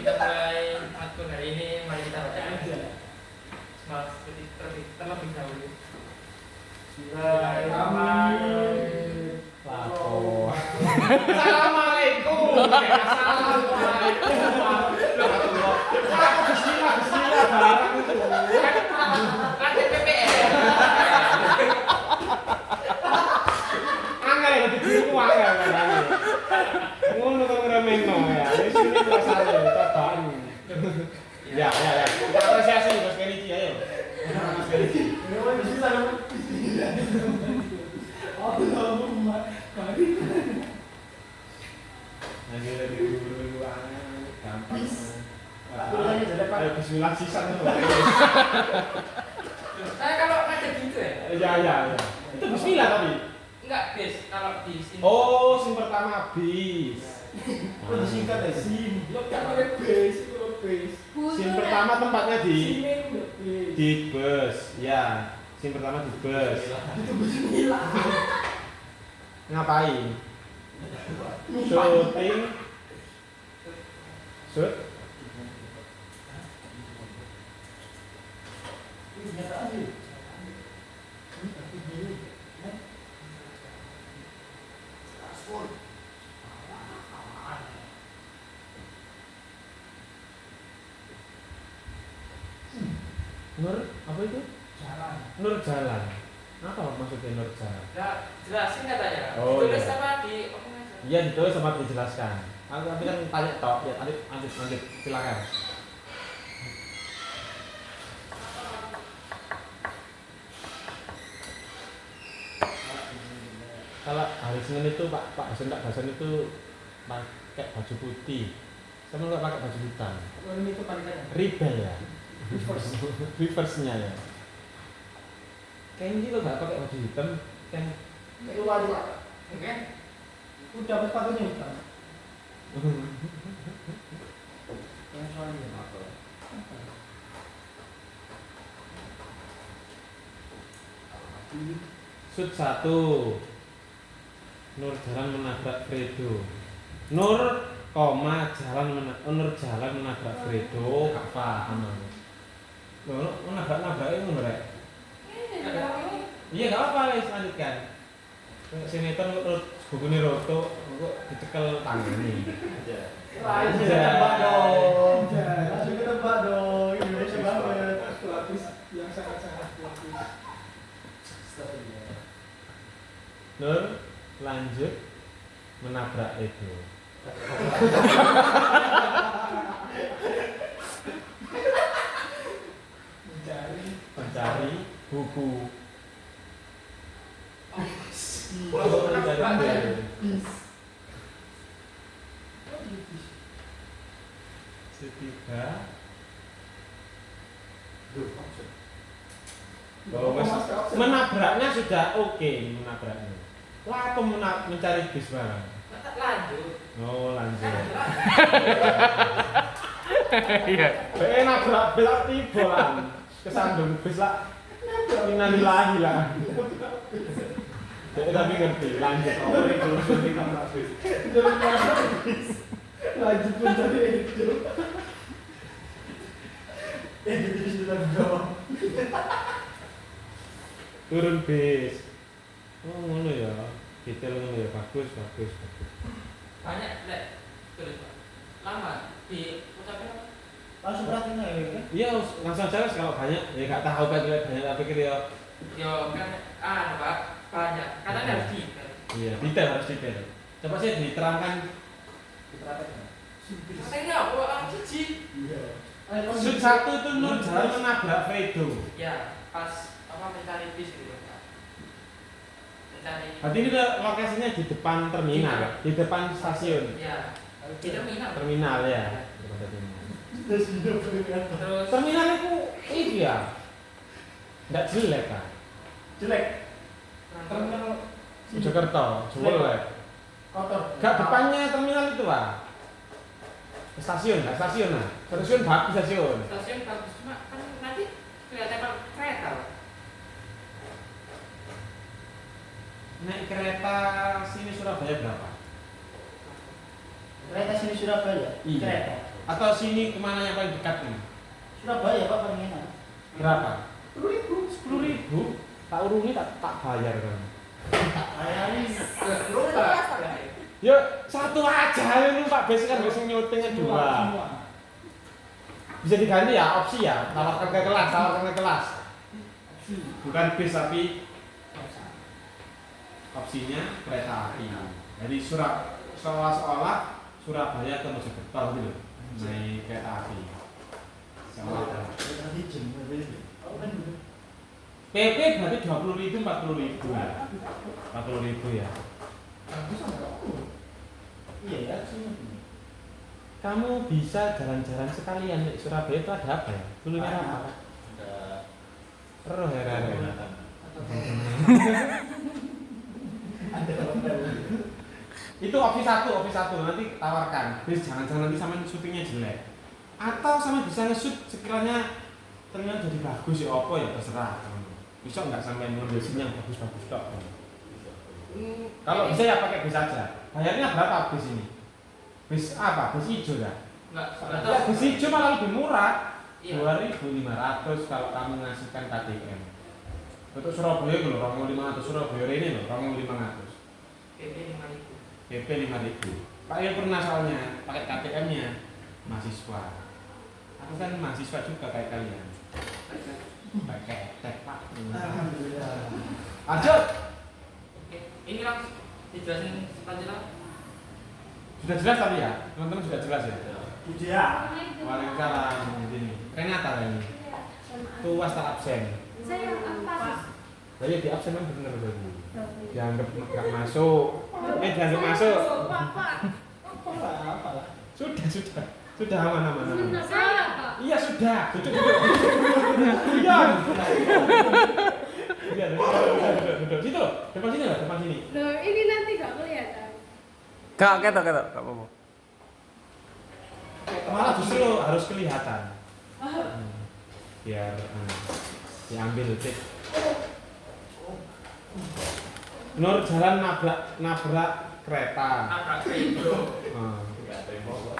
kita mulai matkul hari ini. Mari kita baca aja. Semangat terlebih dahulu. Bismillahirrahmanirrahim. Assalamualaikum. Ngono kok ngremehno ya. Wis ini rasane cobaan. Ya. Kita apresiasi Mas Feriki ayo. Mas Feriki. Bismillah. Allahumma barik. Lagi dulu gampang. Ayo bismillah sisan. Saya kalau ngajar gitu ya? Ya. Itu bismillah tapi. Enggak, bis. Kalau di sini. Oh, sing pertama bis. Oh, disingkat ya sim. Lo kan pakai bis, itu bis. Sim pertama tempatnya di bus. Ya, sim pertama di bus. Itu bismillah. Ngapain? Syuting. Shoot. Nur, apa itu? Jalan. Nur jalan. Apa maksudnya nur jalan? Enggak jelasin katanya. Oh, Tulis iya. sama di open aja. Iya ditulis sama dijelaskan. Tapi kan tanya tok, ya lanjut, silakan. Kalau hari Senin itu Pak Hasan itu pakai baju putih, sama nggak pakai baju hitam. Oh, ini kepanikan. Rebel ya, Reverse. reverse-nya ya. Kayak ini lo nggak pakai baju hitam, kan? Keluar Pak. Oke. Udah sepatunya hitam. Yang soalnya apa? Shoot 1. Nur jalan menabrak Fredo. Nur, Nur jalan menabrak Fredo. Gak paham aku. Loh, nabrak-nabraknya ngono rek. Iya, gak apa-apa wis lanjutkan. Sinetron kok bukune roto, kok dicekel tangane. Langsung ketebak dong. Langsung ketebak dong. Indonesia banget. Pelapis yang sangat-sangat pelapis. Nur lanjut menabrak itu. Mencari buku. Setiga. Menabraknya sudah oke, menabraknya. Lah apa mencari bis barang? Lanjut. Oh lanjut. Iya. Nabrak belak tiba lah. Kesandung bis lah. Innalillahi lah. Tapi ngerti, lanjut. Lanjut mencari itu. Jadi sudah jawab. Turun bis. Oh ngono ya. Detail ngono ya, bagus. Banyak lek tulis Pak. Lama di ucapin apa? Langsung perhatiin aja kan? Iya, langsung aja kalau banyak. Ya nggak tahu kan banyak, tak pikir ya. Yo kan Pak, banyak. Katanya harus di. Iya, harus detail. Coba sih diterangkan. Katanya apa? Cici. Iya. Shoot 1 itu Nur jalan menabrak Fredo. Ya, pas apa mencari bis gitu Pak. Mencari. Berarti ini lokasinya di depan terminal, ya? Di depan stasiun. Ya. Di terminal. Terminal ya. Terus Terminal itu ya. Enggak jelek kan? jelek. Terminal Jakarta, jelek. kotor. Gak depannya terminal itu Pak. Stasiun nah. Stasiun bagus stasiun. stasiun bagus cuma kan nanti kelihatan kereta. Pak. Naik kereta sini Surabaya berapa? Kereta sini Surabaya. Iya. Kereta. Atau sini kemana yang paling dekat nih? Surabaya Pak paling enak. Berapa? 10.000. 10.000. Tak urungi tak bayar kan. Bayarin. Ya satu aja ini Pak Bes kan bisa nyutingnya dua. Bisa diganti ya opsi ya, tawarkan ke kelas. Bukan bis tapi opsinya kereta api. Jadi seolah-olah Surabaya ke Mojokerto gitu loh. Naik kereta api. Seolah-olah. PP berarti 20.000 40.000 ya. 40.000 ya. Iya ya, Kamu bisa jalan-jalan sekalian di Surabaya itu ada apa ya? Kuliner apa? Roh ya. Itu opsi satu nanti tawarkan. Bis jangan nanti sama syutingnya jelek. Atau sama bisa nge-shoot sekiranya ternyata jadi bagus ya apa ya terserah. Bisa nggak sampai ngambil scene yang bagus-bagus kok. Kalau bisa ya pakai bis aja. Bayarnya berapa bis ini? Bis apa? Bis hijau ya? Enggak. Bis hijau malah lebih murah. Iya. 2.500 kalau kamu ngasihkan KTM. Untuk Surabaya itu loh, 2.500. Surabaya ini loh, 2.500. PP 5.000. Pak yang pernah soalnya pakai KTM-nya mahasiswa. Aku kan mahasiswa juga kayak kalian. Pakai ketek Pak. Alhamdulillah. Lanjut. Oke. Ini langsung dijelasin selanjutnya. Sudah jelas tadi ya? Teman-teman sudah jelas ya? Puja. Waalaikumsalam. Ini Renata ini. Tuas tak absen. Saya apa? Jadi di absen kan bener berarti. Dianggap nggak masuk. Dianggap masuk. Apa lah? Sudah aman. Saya Pak. Iya sudah. Duduk. Iya. Iya, duduk. Situ, depan sini lah, depan sini. Loh, ini nanti gak kelihatan. Kak apa-apa. Malah justru harus kelihatan. Biar diambil tip. Nur jalan nabrak kereta. Nabrak kereta.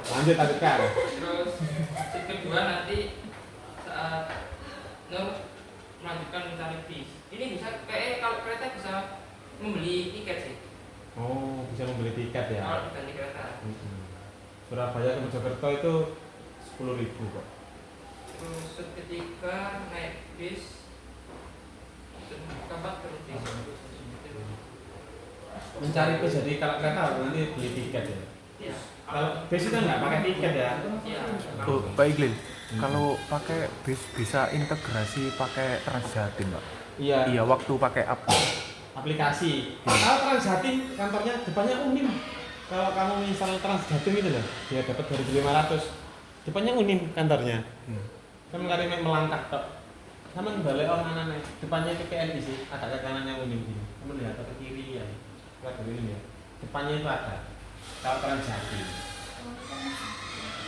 Lanjut kan. Terus shift kedua nanti saat Nur melanjutkan mencari bis. Ini bisa kayak kalau kereta bisa membeli tiket sih. Oh, bisa membeli tiket ya. Kalau diganti kereta. Surabaya ke Mojokerto itu 10.000 kok. Terus ketika naik bis keempat turun bis. Mencari bis jadi kalau kereta nanti beli tiket ya. Iya. Kalau bis itu nggak pakai tiket ya. Iya. Oh, Pak Iglin, kalau pakai bis bisa integrasi pakai Transjatim, Pak? Iya, waktu pakai apa? Aplikasi. Kalau Transjatim kantornya depannya Unim. Kalau kamu install Transjatim itu loh, dia dapat 2.500. Depannya Unim kantornya. Kan kali melangkah tok. Sama balik orang anak depannya PPNI sih, agak ke kanannya Unim gini. Kamu lihat ke kiri ya. Lihat dari ini ya. Depannya itu ada. Kalau Transjatim.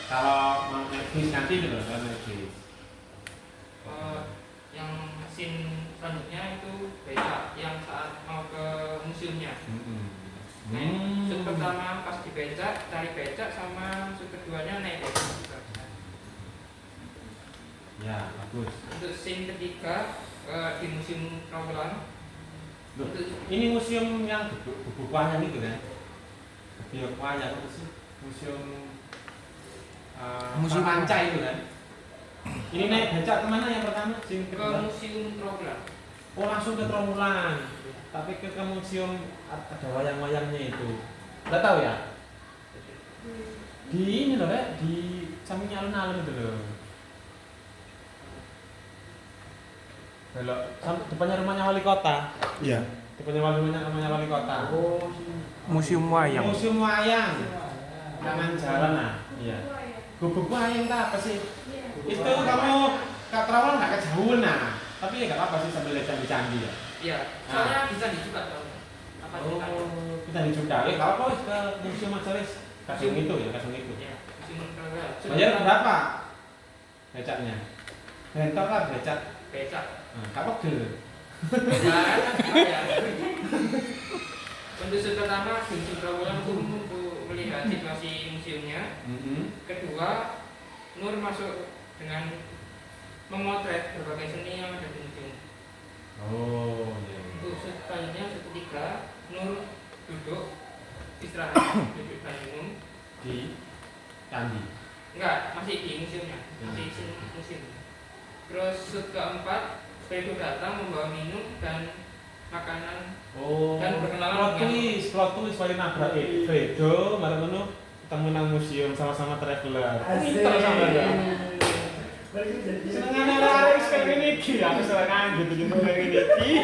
Kalau mau naik bis nanti itu loh, kalau naik bis. Yang scene selanjutnya itu becak yang saat mau ke museumnya. Shoot pertama pas di becak, cari becak, sama shoot keduanya naik becak. Ya, bagus. Untuk scene ketiga di museum Trawulan. Ini museum yang buku wayang itu kan? Buku wayang itu sih museum Museum Panca itu kan? Ini naik becak kemana yang pertama? Scene Ke kedua? museum Trawulan. Oh langsung ke Trawulan. Tapi ke museum ada wayang-wayangnya itu. Nggak tahu ya? Di ini loh ya, di samping alun-alun itu loh. Belok, depannya rumahnya wali kota. Iya. Depannya rumahnya wali kota. Oh, Museum Wayang. Museum wayang. Kanan jalan nah. Iya. Gubuk wayang tak apa sih? Itu kamu ke Trawulan nggak kejauhan nah. Tapi ya nggak apa sih sambil lihat candi-candi ya. Iya, soalnya bisa dicoba dong. Apa ceritanya? Kita dicoba. Kalau apa ke museum aja wis. Kasung itu ya, kasung itu. Iya, museum Trawulan. Bayar berapa? Becaknya. Bentor lah becak. Becak. Nah, gak pegel. Ya. Untuk shoot pertama di museum Trawulan untuk melihat situasi museumnya. Kedua masuk dengan memotret berbagai seni yang ada di museum. Oh, iya. Untuk selanjutnya ketiga, Nur duduk istirahat duduk minum Di candi. enggak, masih di museumnya, masih di museum. Terus keempat, Fredo datang membawa minum dan makanan. Oh, Dan berkenalan plot twist paling nabrak Fredo, mari ngono ketemu nang museum sama-sama traveler. Pinter sampean. Senengane arek sekarang ini iki, aku seneng gitu ini.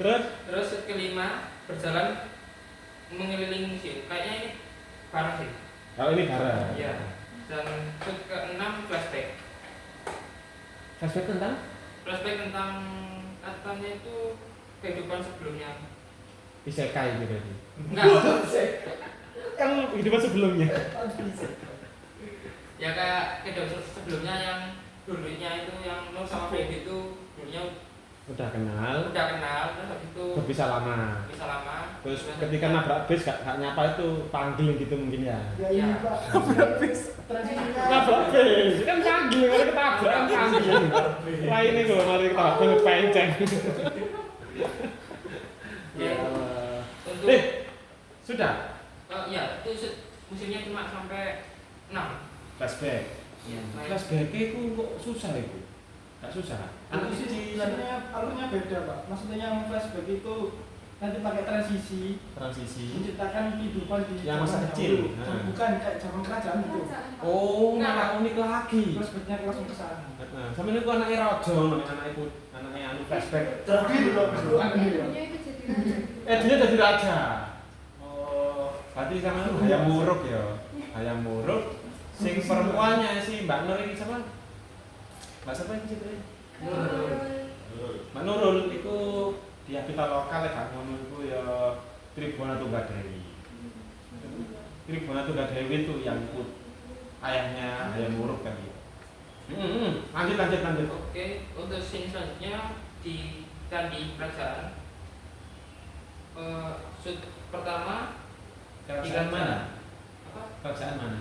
Terus Kelima, berjalan mengelilingi museum. Kayaknya ini bareng sih. kalau ini bareng. Iya. Dan keenam, flashback. Flashback tentang Flashback tentang katanya itu kehidupan sebelumnya. isekai gitu tadi. Enggak. Kan kehidupan sebelumnya. Ya kayak kehidupan sebelumnya yang dulunya itu yang Nur sama Freddy itu dulunya Udah kenal, udah kenal, terus habis itu bisa lama. bisa lama. Terus ketika nabrak bis gak nyapa itu panggil gitu mungkin ya. Ya ini Pak. Transisinya. Nabrak bis kan panggil, kalau ketabrak kan panggil. Lainnya kok mari ketabrak penceng. Ya. Untuk Sudah. ya itu musimnya cuma sampai 6. Flashback. Iya. Flashback itu kok susah itu? Gak susah. Anak kecil alurnya beda Pak. Maksudnya yang flashback itu nanti pakai transisi menciptakan kehidupan di Yang masa zaman kecil. dahulu. Dan bukan kayak zaman kerajaan itu. Oh, malah unik lagi. Flashbacknya langsung ke sana. Nah, sama ini anaknya raja, anaknya anu flashback. Tapi belum Ibunya itu jadi raja. Dia jadi raja. Oh, Berarti sama itu Hayam Wuruk ya. Hayam Wuruk. Sing perempuannya si Mbak Nur ini siapa? Mbak siapa ini ceritanya? Mbak Nurul itu dia kita lokal ya, ngono itu ya Tribuna Tunggadewi. Tribuna Tunggadewi itu yang ikut ayahnya Hayam Wuruk kan gitu. Lanjut. Oke, untuk scene selanjutnya di Candi Kerajaan. Shoot pertama Kerajaan mana? apa? Kerajaan mana?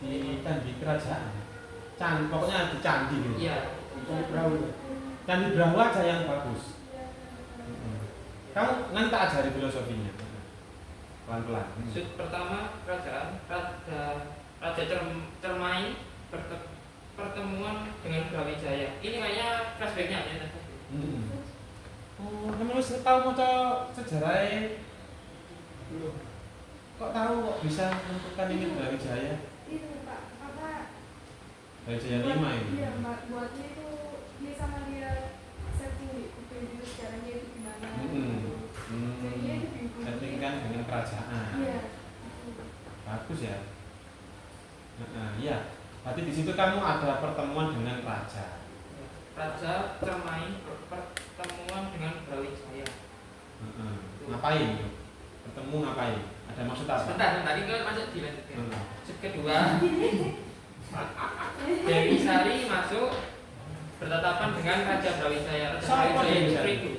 Di candi kerajaan. Pokoknya di candi gitu. Iya. jadi perahu. Candi Brahu aja yang bagus. Kamu nanti tak ajari filosofinya. Pelan-pelan. Shoot pertama kerajaan Raja Cermai pertemuan dengan Brawijaya. Ini kayaknya flashbacknya aja tadi. Oh, kamu harus tahu mau sejarahnya. Belum. Kok tahu kok bisa menentukan ini Brawijaya? Itu Pak, apa? Brawijaya 5 ini. Iya, Mbak, buatnya itu dia sama dia setting di video sejarahnya itu gimana. Jadinya itu diikuti. Settingkan dengan kerajaan. Iya. Bagus ya. Iya. Berarti di situ kamu ada pertemuan dengan raja. Raja Cermai pertemuan dengan Brawijaya. Ngapain? Bertemu ngapain? Ada maksud apa? Sebentar, tadi kan masuk dilanjutkan. Hmm. Shoot kedua Dewi Sari masuk bertatapan dengan Raja Brawijaya. Raja Siapa Brawijaya Dewi itu Sari? Fredo.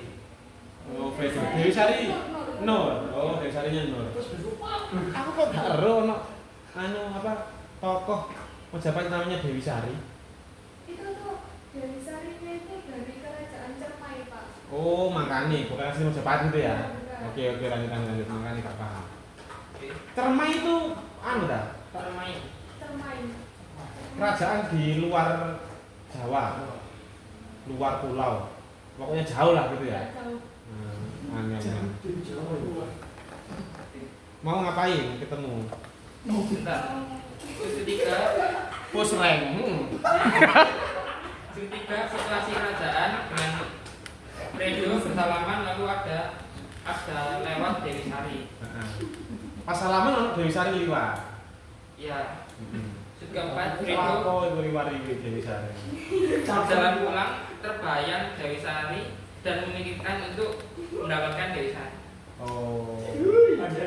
Oh, Fredo. Dewi Sari Nur. Oh, Dewi Sarinya Nur. Aku kok gak ero ono anu apa tokoh pejabat namanya Dewi Sari. Itu tuh dari sarinya itu dari kerajaan Cermai Pak. Oh, makanya bukan asli Majapahit gitu ya. Iya, Oke, lanjut. Makanya gak paham. Oke. Cermai itu anu dah. Cermai. Cermai. Kerajaan di luar Jawa. Luar pulau. Pokoknya jauh lah gitu ya. Nggak tahu. Angel. Jadi Jawa itu. Mau ngapain ketemu? Bentar. Shoot ketiga Pusreng. Shoot ketiga situasi kerajaan dengan Fredo bersalaman lalu ada lewat Dewi Sari. Pas salaman ono Dewi Sari liwat. Ya. Shoot keempat Apa Fredo iku liwat Dewi Sari? berjalan pulang terbayang Dewi Sari dan memikirkan untuk mendapatkan Dewi Sari. Oh. Ada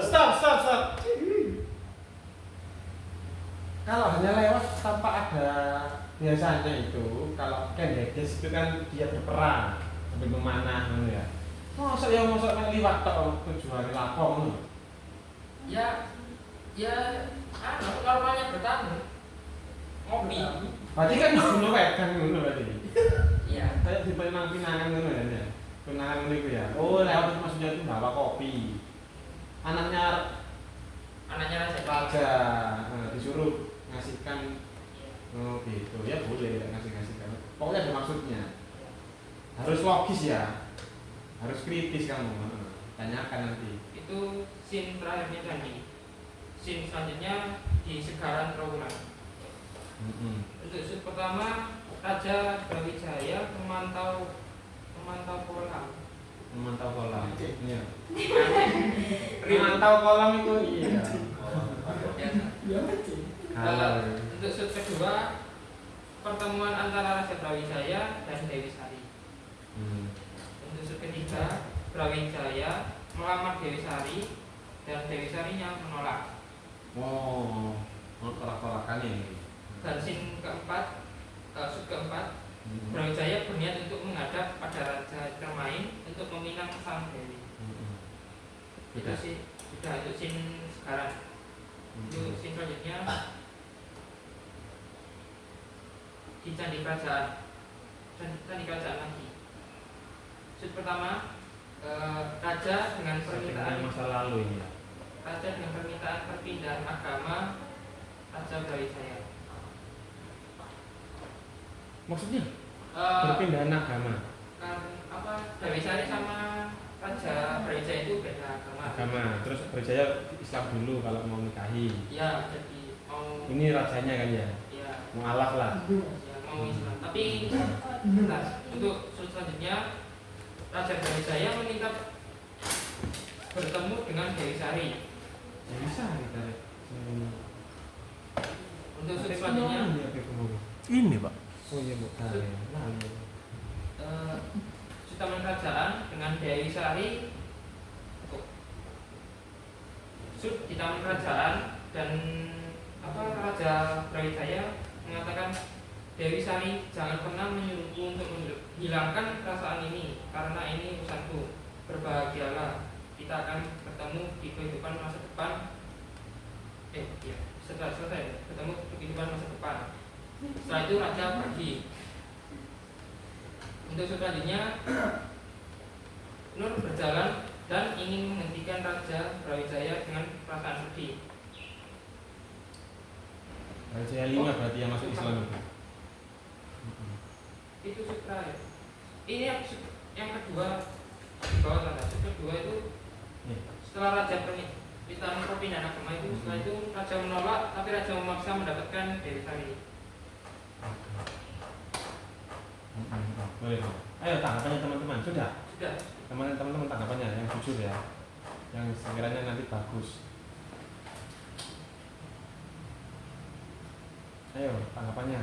Stop. Kalau hanya lewat tanpa ada biasanya itu, kalau Ken Hades itu kan dia berperang sampai memanah gitu ya. Masa liwat tok tujuane lapor ngono. Ya Ya, normalnya bertamu. Ngopi. Berarti kan ngono wae kan ngono berarti. Iya. Kayak di pinangan ngono ya. Pinangan ngono iku ya. Oh, lewat maksudnya itu bawa kopi. Anaknya raja, disuruh ngasihkan. Oh gitu, ya boleh ngasih-ngasihkan. Pokoknya ada maksudnya. Harus logis ya. Harus kritis kamu. Tanyakan nanti. Itu scene terakhirnya tadi. Scene selanjutnya di Segaran Trawulan. Untuk shoot pertama Raja Brawijaya memantau kolam. Memantau kolam. Iya. Memantau kolam itu iya. Ya. Ya, Untuk shoot kedua pertemuan antara Raja Brawijaya dan Dewi Sari. Untuk shoot ketiga Brawijaya melamar Dewi Sari dan Dewi Sarinya menolak. Oh, tolak-tolakan ini. Dan scene keempat, shoot keempat, Brawijaya berniat untuk menghadap pada Raja Cermain untuk meminang sang Dewi. Itu sih sudah untuk scene sekarang. Untuk scene selanjutnya di Candi Kerajaan. Candi Kerajaan lagi. Shoot pertama, Raja dengan permintaan masa lalu ini. Raja dengan permintaan perpindahan agama Raja Brawijaya. Maksudnya perpindahan agama. Kan Brawijaya sama Raja Brawijaya itu beda agama. Terus Brawijaya Islam dulu kalau mau nikahi. Ya, jadi mau Ini rajanya kan ya. ya, Mualaf lah. ya mau Islam. Tapi untuk selanjutnya Raja Brawijaya meminta bertemu dengan Dewi Sari. Ya bisa kita. Untuk selanjutnya Ini, Pak. Oh iya bukan. Taman Kerajaan dengan Dewi Sari. Shoot di Taman Kerajaan dan Raja Brawijaya mengatakan Dewi Sari jangan pernah menyuruhku untuk menghilangkan perasaan ini karena ini urusanku. Berbahagialah, kita akan bertemu di kehidupan masa depan. Setelah selesai bertemu di kehidupan masa depan. Setelah itu Raja pergi. Untuk selanjutnya Nur berjalan dan ingin menghentikan Raja Brawijaya dengan perasaan sedih. Brawijaya 5 berarti yang masuk Islam itu. Itu sutra ya. Ini yang kedua di bawah tanda. Yang kedua itu setelah Raja perpindahan agama itu, setelah itu Raja menolak, tapi Raja memaksa mendapatkan Dewi Sari. Boleh. Ayo tanggapannya teman-teman. Sudah. Sudah. Teman-teman tanggapannya yang jujur ya. Yang sekiranya nanti bagus. Ayo tanggapannya.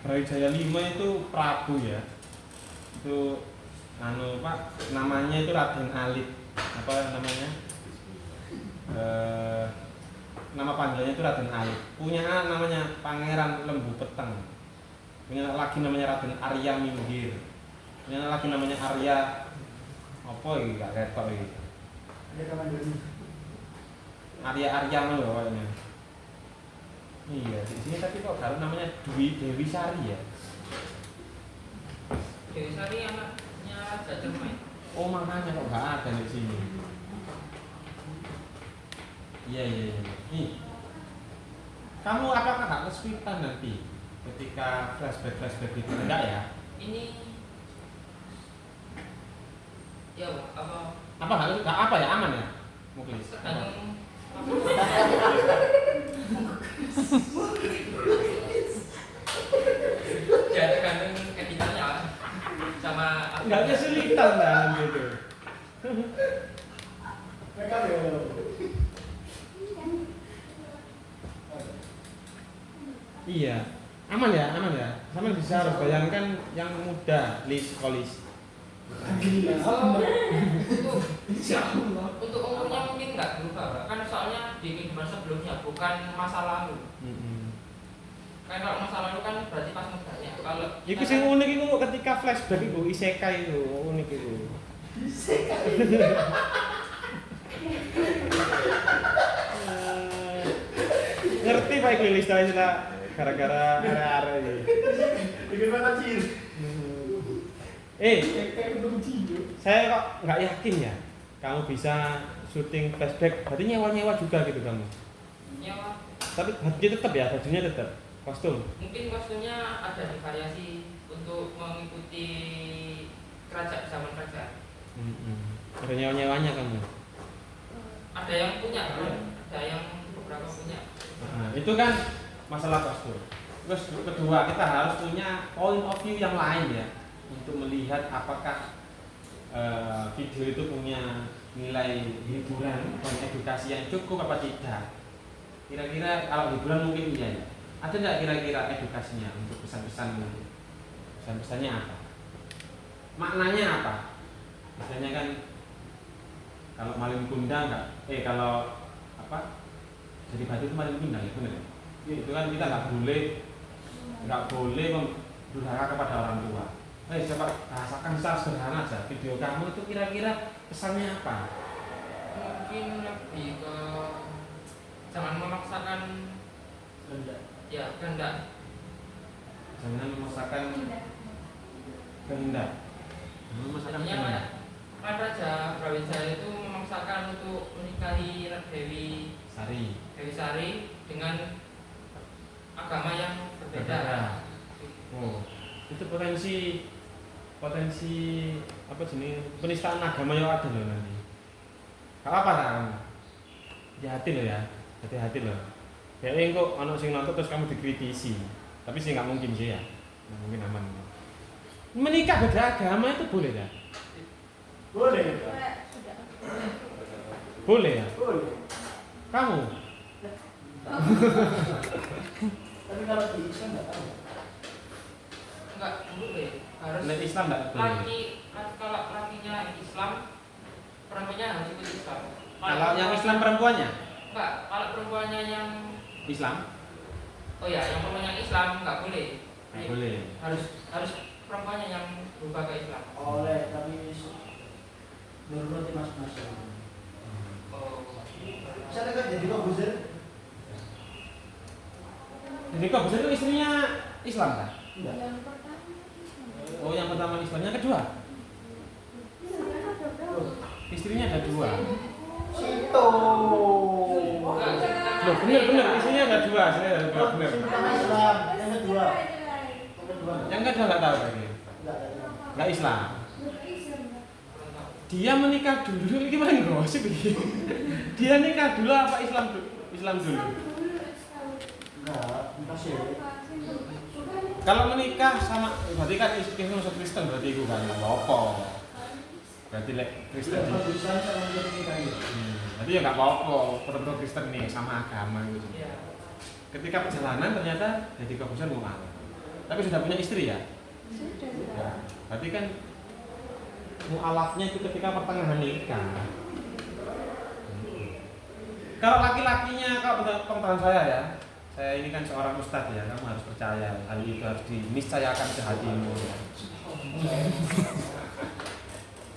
Brawijaya 5 itu Prabu ya. Itu Pak, namanya itu Raden Alit. Apa namanya? Nama panggilannya itu Raden Alit. Punya namanya Pangeran Lembu Peteng. Punya lagi namanya Raden Arya Minggir. Punya lagi namanya Arya apa iki gak ketok iki. Arya lho kayaknya. Iya, di sini tapi kok baru namanya Dewi Sari ya. Dewi Sari anaknya Raja Cermain. Oh, makanya kok enggak ada di sini. Iya. Nih. Kamu apakah enggak kesulitan nanti ketika flashback itu enggak ya? Ini ya apa ya aman ya? Mungkin. Tergantung ya tergantung editannya lah. Sama Enggak kesulitan lah gitu. Mereka ya. Iya. Aman ya. Sama bisa harus bayangkan yang muda, Kolis. Untuk umurnya mungkin nggak berubah, Pak. Kan soalnya di kehidupan sebelumnya bukan masa lalu. Kan kalau masa lalu kan berarti pas mudanya. Kalau Iku sing unik iku ketika flashback iku isekai iku unik iku. Isekai. apa istilah-istilah gara-gara area-area ini? Bikin mana cir? Kayak ketemu Cindo. Saya kok nggak yakin ya kamu bisa syuting flashback, berarti nyewa-nyewa juga gitu kamu. Nyewa. Tapi bajunya tetap ya, bajunya tetap kostum. Mungkin kostumnya ada divariasi untuk mengikuti zaman kerajaan. Ada nyewa-nyewanya kamu. Ada yang punya, ada yang beberapa punya. Nah, itu kan masalah kostum. Terus kedua, kita harus punya point of view yang lain ya untuk melihat apakah video itu punya nilai hiburan dan edukasi yang cukup apa tidak. Kira-kira kalau hiburan mungkin iya ya. Ada nggak kira-kira edukasinya untuk pesan-pesan itu? Pesan-pesannya apa? Maknanya apa? Misalnya kan kalau maling kundang kalau apa? Jadi batu itu maling kundang ya benar ya? Itu kan kita nggak boleh durhaka kepada orang tua. Coba rasakan secara sederhana aja video kamu itu kira-kira pesannya apa? Mungkin lebih ke jangan memaksakan kehendak. Jangan memaksakan kehendak. Artinya Raja Brawijaya itu memaksakan untuk menikahi Dewi Sari dengan agama yang berbeda. Oh, itu potensi apa jenis penistaan agama yang ada loh nanti. Kalau apa tak kamu? Hati-hati loh ya, hati-hati loh. Ya kok anak sing nonton terus kamu dikritisi, tapi sih nggak mungkin sih ya, nggak mungkin aman. Menikah beda agama itu boleh ya? Boleh. Boleh ya? Boleh. Kamu? Tapi kalau di Islam nggak tahu. Enggak boleh. Harus Nah, Islam nggak boleh. Kalau lakinya Islam, perempuannya harus ikut Islam. Kalau yang Islam perempuannya? Enggak, kalau perempuannya yang Islam? Oh ya, yang perempuannya Islam nggak boleh. Nggak boleh. Harus perempuannya yang berubah ke Islam. Oleh, tapi menurut masing-masing. Oh. Misalnya kan jadi Kobuzer. Jadi kok bisa itu istrinya Islam kan? Enggak. Yang pertama. Oh yang pertama Islam, yang kedua? Istrinya ada dua. Situ. Loh bener istrinya ada dua, saya ada dua bener. Yang pertama Islam, yang kedua. Yang kedua nggak tahu lagi. Nggak Islam. Dia menikah dulu, ini gimana gosip ini? Dia nikah dulu apa Islam dulu? Islam dulu. Enggak, kasih. Kalau menikah sama berarti kan Islam masuk Kristen berarti itu kan apa? Berarti Kristen. Islam sama dia nikah. Berarti ya nggak apa-apa, betul-betul Kristen nih sama agama gitu. Ketika perjalanan ternyata jadi keputusan mualaf. Tapi sudah punya istri ya? Sudah. Ya. Berarti kan mualafnya itu ketika pertengahan nikah. Kalau laki-lakinya, kalau pengetahuan saya ya, saya ini kan seorang ustadz ya, kamu harus percaya hal itu harus diniscayakan ke hatimu. Ya.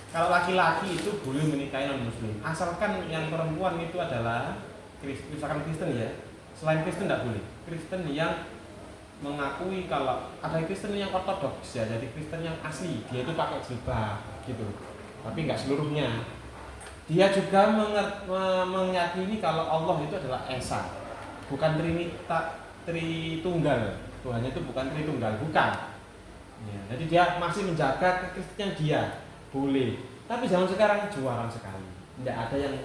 Kalau laki-laki itu boleh menikahi non-muslim, asalkan yang perempuan itu adalah misalkan Kristen ya, selain Kristen tidak boleh. Kristen yang mengakui kalau ada Kristen yang ortodoks ya, jadi Kristen yang asli, dia itu pakai jilbab gitu, tapi nggak seluruhnya. Dia juga meyakini kalau Allah itu adalah Esa, bukan Tritunggal. Tuhannya itu bukan Tritunggal, bukan. Ya, jadi dia masih menjaga kekristenan dia, boleh. Tapi zaman sekarang jualan sekali, tidak ada yang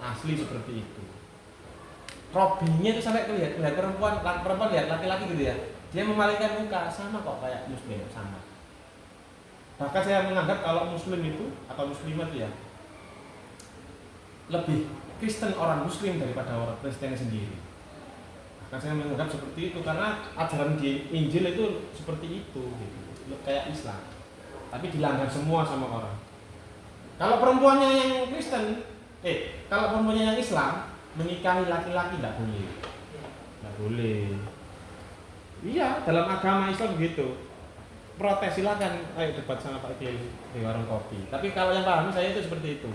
asli seperti itu. Robinya itu sampai lihat perempuan lihat laki-laki gitu ya. Dia memalingkan muka sama kok kayak muslim sama. Bahkan saya menganggap kalau muslim itu atau muslimat ya lebih Kristen orang muslim daripada orang Kristen sendiri. Bahkan saya menganggap seperti itu karena ajaran di Injil itu seperti itu gitu. Kayak Islam. Tapi dilanggar semua sama orang. Kalau perempuannya yang Kristen, kalau perempuannya yang Islam menikahi laki-laki tidak boleh. Tidak boleh. Iya, dalam agama Islam begitu. Protes silakan, ayo debat sama Pak Kiai di warung kopi. Tapi kalau yang paham saya itu seperti itu.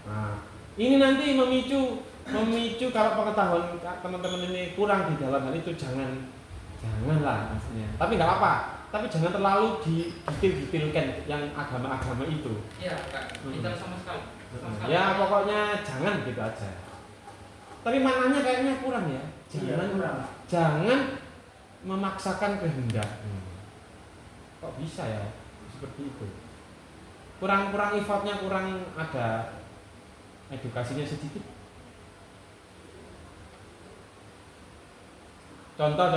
Nah, ini nanti memicu memicu kalau pengetahuan teman-teman ini kurang di dalam hal itu janganlah maksudnya. Tapi nggak apa-apa. Tapi jangan terlalu detail-detailkan yang agama-agama itu. Iya, Kak. Tidak sama sekali. Ya pokoknya jangan gitu aja. Tapi maknanya kayaknya kurang ya. Jangan memaksakan kehendak. Kok bisa ya seperti itu? Kurang effortnya, kurang ada edukasinya sedikit. Contoh,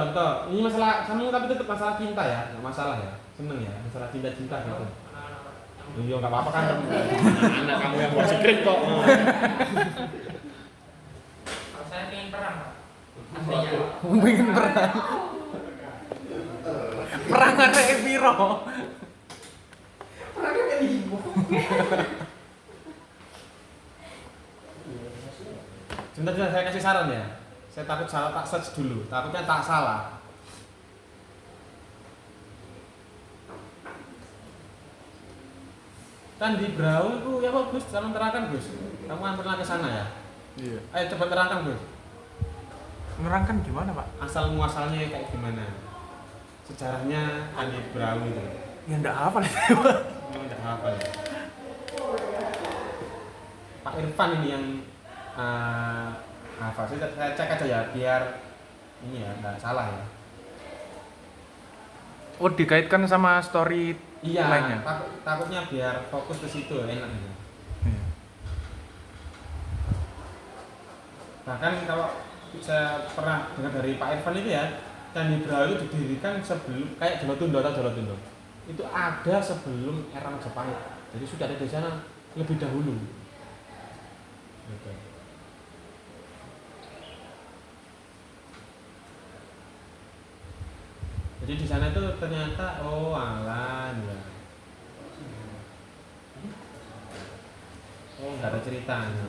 ini masalah kamu tapi tetap masalah cinta ya, nggak masalah ya, seneng ya, masalah cinta gitu. Iya nggak apa-apa kan, anak kamu yang buat secret kok. Kalau saya pengen perang, Pak. Aslinya. Pengen perang. Perang arek piro? Perangnya kayak ibu. Sebentar saya kasih saran ya. Saya takut salah, tak search dulu. Takutnya tak salah. Kan di Brau itu ya Gus, tolong terangkan Gus. Kamu kan pernah ke sana ya? Iya. Ayo coba terangkan Gus. Nerangkan gimana, Pak? Asal muasalnya kayak gimana? Sejarahnya Andi Brau itu. Ya ndak hafal itu, Pak. Enggak hafal ya. Pak Irfan ini yang hafal. Saya cek aja ya biar ini ya enggak salah ya. Oh, dikaitkan sama story Iya, lainnya. takutnya biar fokus ke situ enak ya. Iya. Bahkan kalau saya pernah dengar dari Pak Irfan itu ya, Candi Brau itu didirikan sebelum kayak Jolotundo atau Jolotundo. Itu ada sebelum era Majapahit. Jadi sudah ada di sana lebih dahulu. Gitu. Jadi di sana itu ternyata alah ya. Oh, enggak ada ceritanya.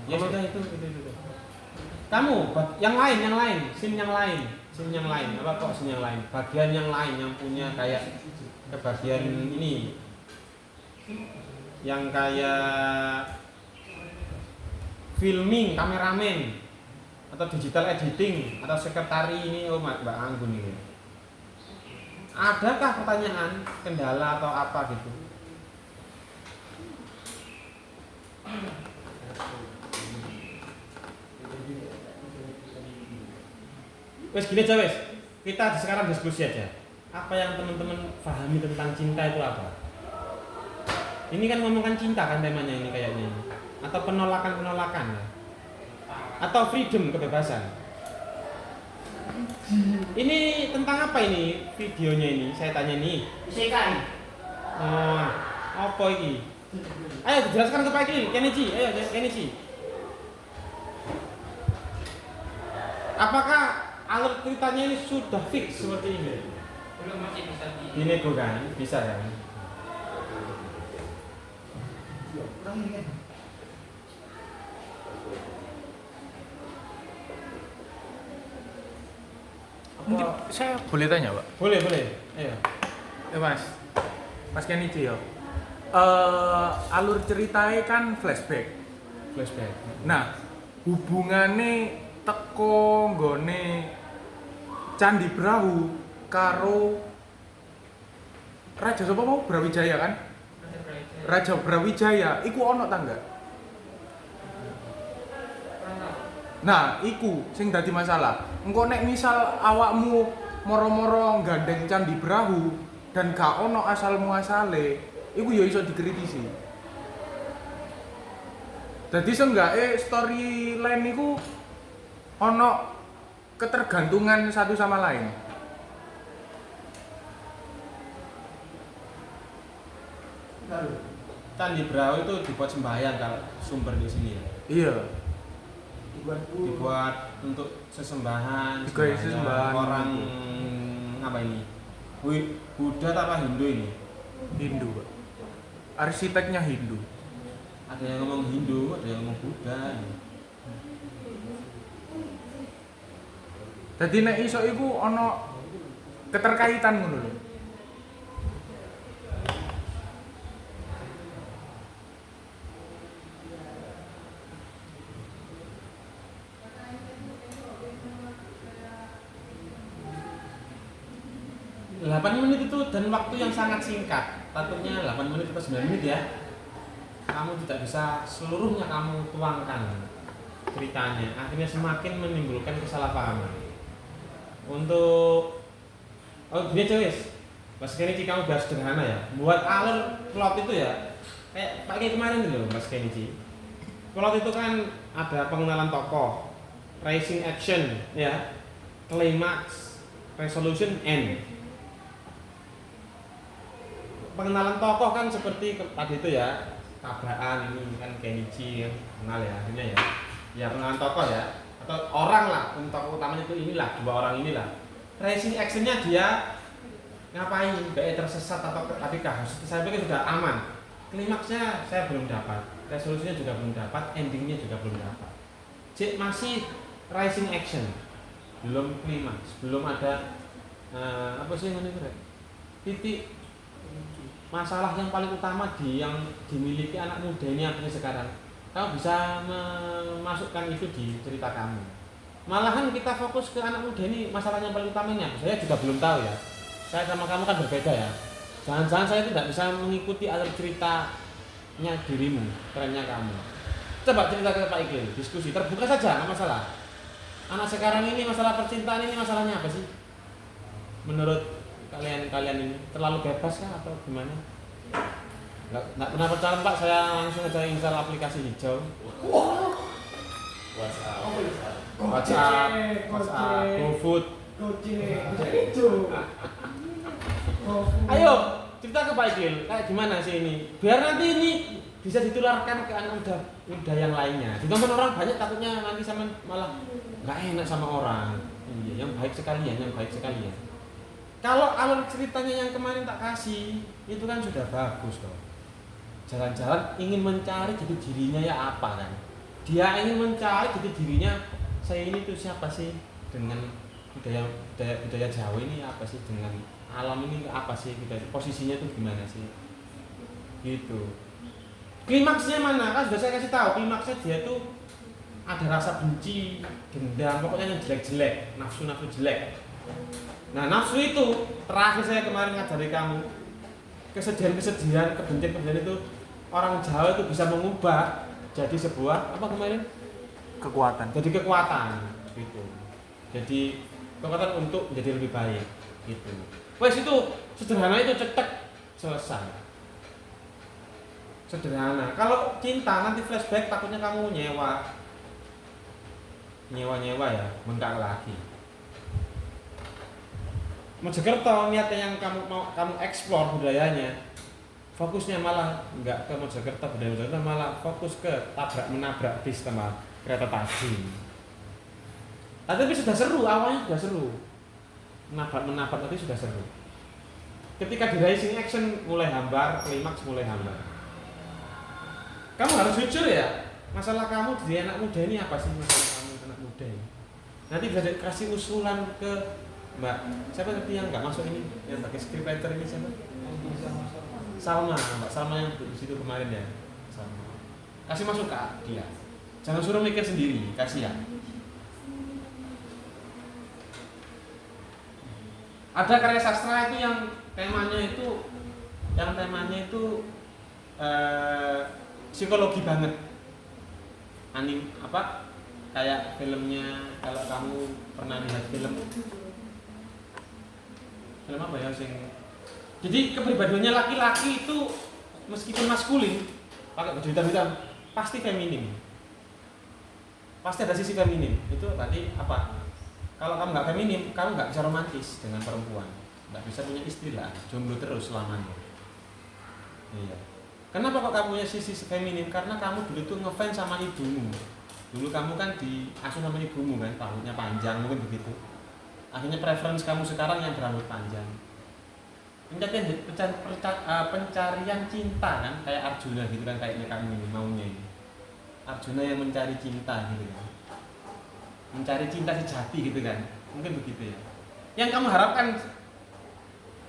Ya sudah itu. Kamu yang lain, scene yang lain. Apa kok scene yang lain? Bagian yang lain yang punya kayak kebagian ini. Yang kayak filming, kameramen atau digital editing atau sekretari ini Mbak Anggun ini. Adakah pertanyaan, kendala atau apa gitu? Wes gini aja wes. Kita sekarang diskusi aja. Apa yang teman-teman pahami tentang cinta itu apa? Ini kan ngomongkan cinta kan temanya ini kayaknya. Atau penolakan ya. Atau freedom, kebebasan. Ini tentang apa ini videonya ini? Saya tanya nih. Isekai. Oh, apa ini? Ayo jelaskan ke Pak Kenichi. Ayo Kenichi. Apakah alur ceritanya ini sudah fix seperti ini? Belum, masih bisa Dinego kan? Bisa kan? Mungkin saya boleh tanya, Pak? Boleh. Ayo. Ya, Mas Kenichi ya. Alur ceritanya kan flashback. Nah, hubungannya teko nggone Candi Brahu karo Raja sapa mau Brawijaya kan? Raja Brawijaya iku ono ta enggak? Nah, iku sing dadi masalah. Engko nek misal awakmu moro-moro gandeng Candi Brahu dan gak ono asal muasale, iku ya iso dikritisi. Dadi seenggake storyline niku ono ketergantungan satu sama lain. Candi Brahu itu dibuat sembahyang kalau sumber di sini ya. Iya. Dibuat untuk sesembahan, orang apa ini? Buddha apa Hindu ini? Hindu, Pak. Arsiteknya Hindu. Ada yang ngomong Hindu, ada yang ngomong Buddha. Dadi nek iso iku ana keterkaitan ngono lho. 8 menit itu dan waktu yang sangat singkat. Takutnya 8 menit atau 9 menit ya. Kamu tidak bisa seluruhnya kamu tuangkan ceritanya. Akhirnya semakin menimbulkan kesalahpahaman. Untuk gini aja wis. Mas Kenichi kamu bahas sederhana ya. Buat alur plot itu ya kayak pakai kemarin itu loh Mas Kenichi. Plot itu kan ada pengenalan tokoh, rising action ya, climax, resolution, end. Pengenalan tokoh kan seperti tadi itu ya, tabrakan ini kan Kenichi kan kenal ya akhirnya ya. Ya pengenalan tokoh ya atau orang lah, tokoh utamanya itu inilah, dua orang inilah. Rising actionnya dia ngapain, baik tersesat atau ketika saya pikir sudah aman. Klimaksnya saya belum dapat, resolusinya juga belum dapat, endingnya juga belum dapat. Jadi masih rising action, belum klimaks, belum ada apa sih yang ini titik masalah yang paling utama yang dimiliki anak muda ini artinya sekarang. Kamu bisa memasukkan itu di cerita kamu. Malahan kita fokus ke anak muda ini masalahnya paling utamanya. Saya juga belum tahu ya. Saya sama kamu kan berbeda ya. Jangan-jangan saya tidak bisa mengikuti alur ceritanya dirimu, trennya kamu. Coba cerita ke Pak Iqbal, diskusi terbuka saja, nggak masalah. Anak sekarang ini masalah percintaan ini masalahnya apa sih? Menurut kalian ini terlalu bebas kah atau gimana? Nggak pernah percaya Pak, saya langsung aja install aplikasi hijau. WhatsApp, GoFood. Ayo cerita ke Pak Iqbal, kayak gimana sih ini? Biar nanti ini bisa ditularkan ke anak muda yang lainnya. Ditonton orang banyak takutnya nanti sama malah nggak enak sama orang. Iya, yang baik sekalian, yang baik sekalian. Kalau alur ceritanya yang kemarin tak kasih, itu kan sudah bagus toh. Jalan-jalan ingin mencari jati dirinya ya apa kan? Dia ingin mencari jati dirinya, saya ini tuh siapa sih dengan budaya Jawa ini apa sih, dengan alam ini apa sih, posisinya tuh gimana sih? Gitu. Klimaksnya mana? Kan sudah saya kasih tahu, klimaksnya dia tuh ada rasa benci, dendam, pokoknya yang jelek-jelek, nafsu-nafsu jelek. Nah, nafsu itu terakhir saya kemarin ngajari kamu, kesedihan-kesedihan, kebencian-kebencian itu orang Jawa itu bisa mengubah jadi sebuah apa kemarin? Kekuatan. Jadi kekuatan gitu. Jadi kekuatan untuk menjadi lebih baik gitu. Wes itu sederhana, itu cetek selesai. Sederhana. Kalau cinta nanti flashback takutnya kamu nyewa ya, bengkak lagi. Mojokerto niatnya yang kamu eksplor budayanya, fokusnya malah enggak ke Mojokerto, budaya Mojokerto malah fokus ke menabrak bis sama kereta tadi. Tapi sudah seru, awalnya sudah seru. Menabrak tapi sudah seru. Ketika di rising action mulai hambar, klimaks mulai hambar. Kamu harus jujur ya, masalah kamu di anak muda ini apa sih, masalah kamu anak muda ini? Nanti bisa kasih usulan ke Mbak, siapa tadi yang nggak masuk ini, yang pakai scriptwriter ini siapa? Salma, Mbak Salma yang di situ kemarin ya. Salma. Kasih masuk ke dia. Jangan suruh mikir sendiri, kasih ya. Ada karya sastra itu yang temanya itu psikologi banget. Anim apa? Kayak filmnya, kalau kamu pernah lihat film apa ya sing. Jadi kepribadiannya laki-laki itu meskipun maskulin, pakai baju hitam-hitam, pasti feminim. Pasti ada sisi feminim. Itu tadi apa? Kalau kamu nggak feminim, kamu nggak bisa romantis dengan perempuan, nggak bisa punya istri lah, jomblo terus selamanya. Iya. Kenapa kok kamu punya sisi feminim? Karena kamu dulu tuh ngefans sama ibumu. Dulu kamu kan diasuh sama ibumu kan, rambutnya panjang mungkin begitu. Akhirnya preference kamu sekarang yang berambut panjang. Pencarian cinta kan, kayak Arjuna gitu kan, kayaknya kamu ini maunya ini. Arjuna yang mencari cinta gitu kan. Mencari cinta sejati gitu kan, mungkin begitu ya. Yang kamu harapkan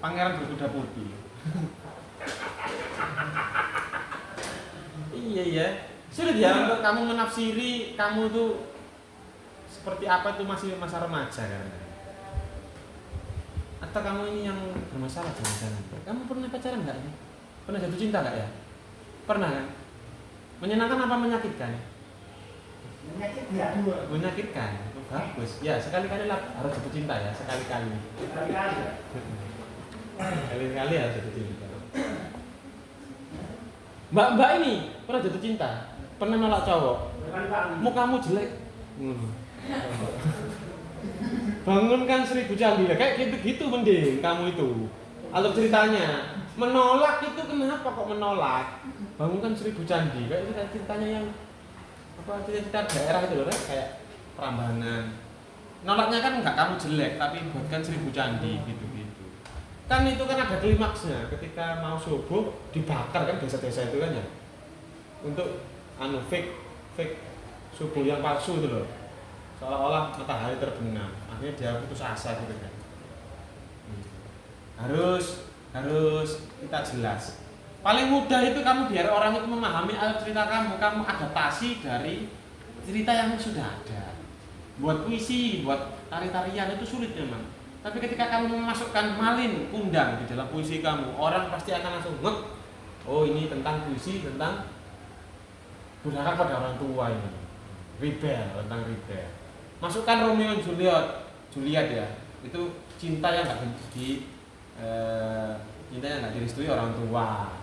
pangeran berkuda putih. Iya. Sulit ya untuk kamu menafsiri kamu tuh seperti apa, itu masih masa remaja kan. Atau kamu ini yang bermasalah jangan-jangan? Kamu pernah pacaran nggak? Pernah jatuh cinta nggak ya? Pernah kan? Menyenangkan apa menyakitkan? Menyakitkan. Oh, bagus. Ya sekali-kali lah harus jatuh cinta ya, sekali-kali. Sekali-kali harus jatuh cinta. Mbak ini pernah jatuh cinta? Pernah nolak cowok? Mukamu jelek. Bangunkan 1000 candi lah, kayak gitu-gitu mending kamu itu. Alur ceritanya menolak itu kenapa kok menolak? Bangunkan 1000 candi, kayak itu ceritanya yang apa cerita daerah itu loh, kayak Prambanan. Nolaknya kan enggak kamu jelek, tapi buatkan 1000 candi gitu-gitu. Kan itu kan ada klimaksnya, ketika mau subuh dibakar kan desa-desa itu kan ya. Untuk fake subuh yang palsu itu loh. Seolah-olah matahari terbenam, akhirnya dia putus asa gitu kan. Harus kita jelas. Paling mudah itu kamu biar orang itu memahami alur cerita kamu adaptasi dari cerita yang sudah ada. Buat puisi, buat tari-tarian itu sulit memang. Tapi ketika kamu memasukkan malin, kundang di dalam puisi kamu, orang pasti akan langsung ngek. Oh ini tentang puisi, tentang durhaka pada orang tua ini. Tentang rebel. Masukkan Romeo dan Juliet ya. Itu cinta yang nggak direstui orang tua.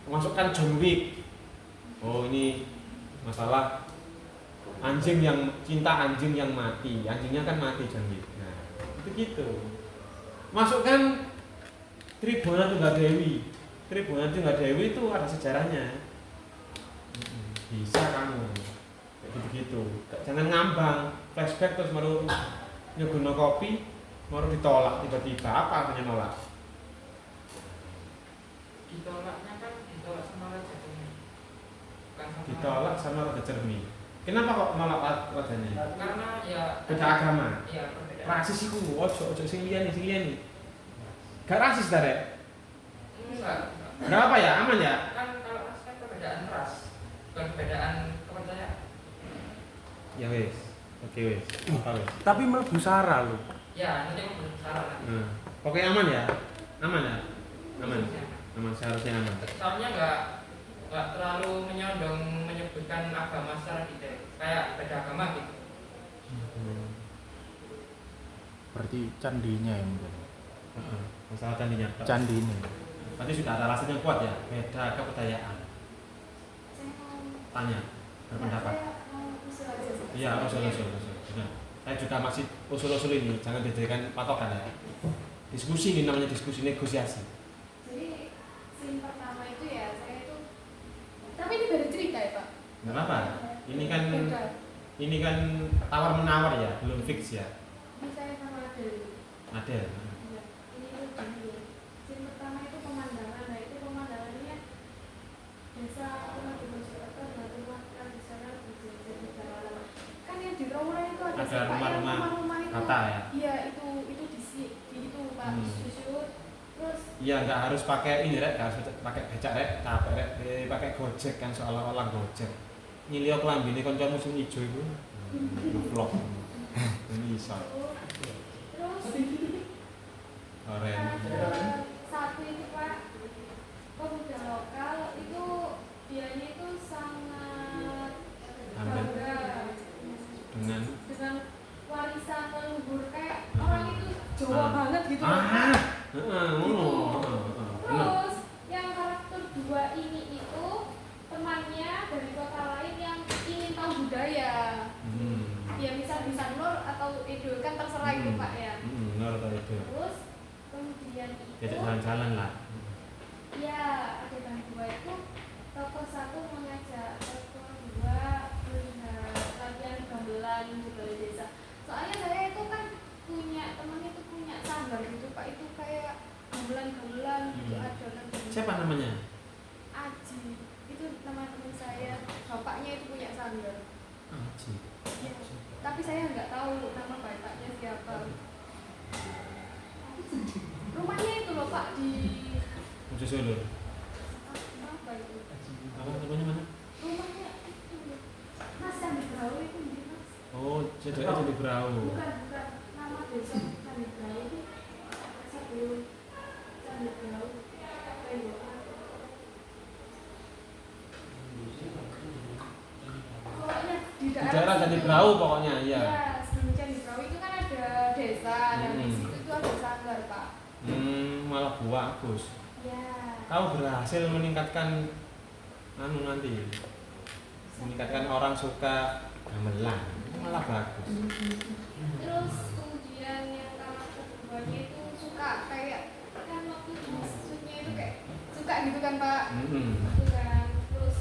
Masukkan John Wick. Oh ini masalah cinta anjing yang mati. Anjingnya kan mati John Wick. Nah, itu gitu. Masukkan Tribuna Tunggadewi. Tribuna Tunggadewi itu ada sejarahnya. Bisa kamu. Kayak gitu-gitu. Jangan ngambang, flashback terus baru nyogono kopi, baru ditolak tiba-tiba. Apa artinya nolak? Ditolaknya kan ditolak sama raja cermin. Ditolak sama raja cermin. Kenapa kok nolak rajanya? Karena ya Beda agama. Iya, perbedaan. Rasis iku, ojo sing liyane. Gak rasis Darek. Enggak. Gak apa ya, aman ya? Kan kalau ras kan perbedaan ras, perbedaan kepercayaan. Ya wes. Oke wes. Apa wes? Tapi mlebu sara lho. Ya, nanti aku salah. Oke aman ya? Aman ya? Aman. Aman seharusnya aman. Soalnya nggak terlalu menyebutkan agama secara detail, kayak beda agama gitu. Berarti candinya yang Masalah candinya. candi ini. Berarti sudah ada alasan yang kuat ya? Beda kebudayaan. Saya mau Tanya, berpendapat. saya mau usul aja sih. Iya, usul. Benar. Saya juga masih usul-usul ini, jangan dijadikan patokan ya. Diskusi ini namanya diskusi negosiasi. Jadi scene pertama itu ya saya itu, tapi ini beda cerita ya Pak. Nggak apa? Beda. Ini kan tawar menawar ya, belum fix ya. Ini saya sama Adel. Ada. Iya. Ini tuh gini. Scene pertama itu pemandangan. Nah itu pemandangannya desa apa di Mojokerto, rumah kan di sana berjejer di jalan. Kan yang di Raura itu ada Ada rumah-rumah itu. rata ya. Iya itu di itu Pak susut. Terus Iya, nggak harus pakai ini rek, nggak harus pakai becak rek, capek rek, pakai gojek kan seolah-olah gojek. Nyilio kelambine kancamu sing ijo iku. Vlog. Ini bisa. terus Keren. satu itu Pak pemuda lokal itu dianya itu sangat Ambil. bangga Dengan dengan warisan leluhur kayak orang itu Jawa banget gitu loh, Pak. heeh, Gitu. bener. Terus yang karakter dua ini itu temannya dari kota lain yang ingin tahu budaya. Ya misal di Sanur atau Edo kan terserah itu Pak ya. Benar atau itu. Terus kemudian itu Diajak jalan-jalan lah. ya adegan dua itu tokoh satu mengajak tokoh dua melihat latihan gamelan budaya desa. Soalnya saya itu kan punya teman itu punya sanggar gitu Pak, itu kayak gamelan gitu adonan. Siapa namanya? Aji, itu nama teman saya, bapaknya itu punya sanggar. Aji. Ya, tapi saya nggak tahu nama bapaknya siapa. Rumahnya itu loh Pak di Mojo Solo. apa itu? Apa namanya mana? Rumahnya itu Mas Candi Brau itu di Mas. Oh, cedeknya jadi Brau. Bukan nama desa Candi Brau itu di Di daerah situ. Candi Brau pokoknya, iya. Iya, sebelum Candi Brau itu kan ada desa dan di situ itu ada sanggar, Pak. Malah bagus. Ya. Kau berhasil meningkatkan nanti meningkatkan orang suka gamelan. Itu malah bagus. Terus kemudian yang kamar keduanya itu suka kayak kan waktu maksudnya itu kayak suka gitu kan, Pak. Itu kan. Terus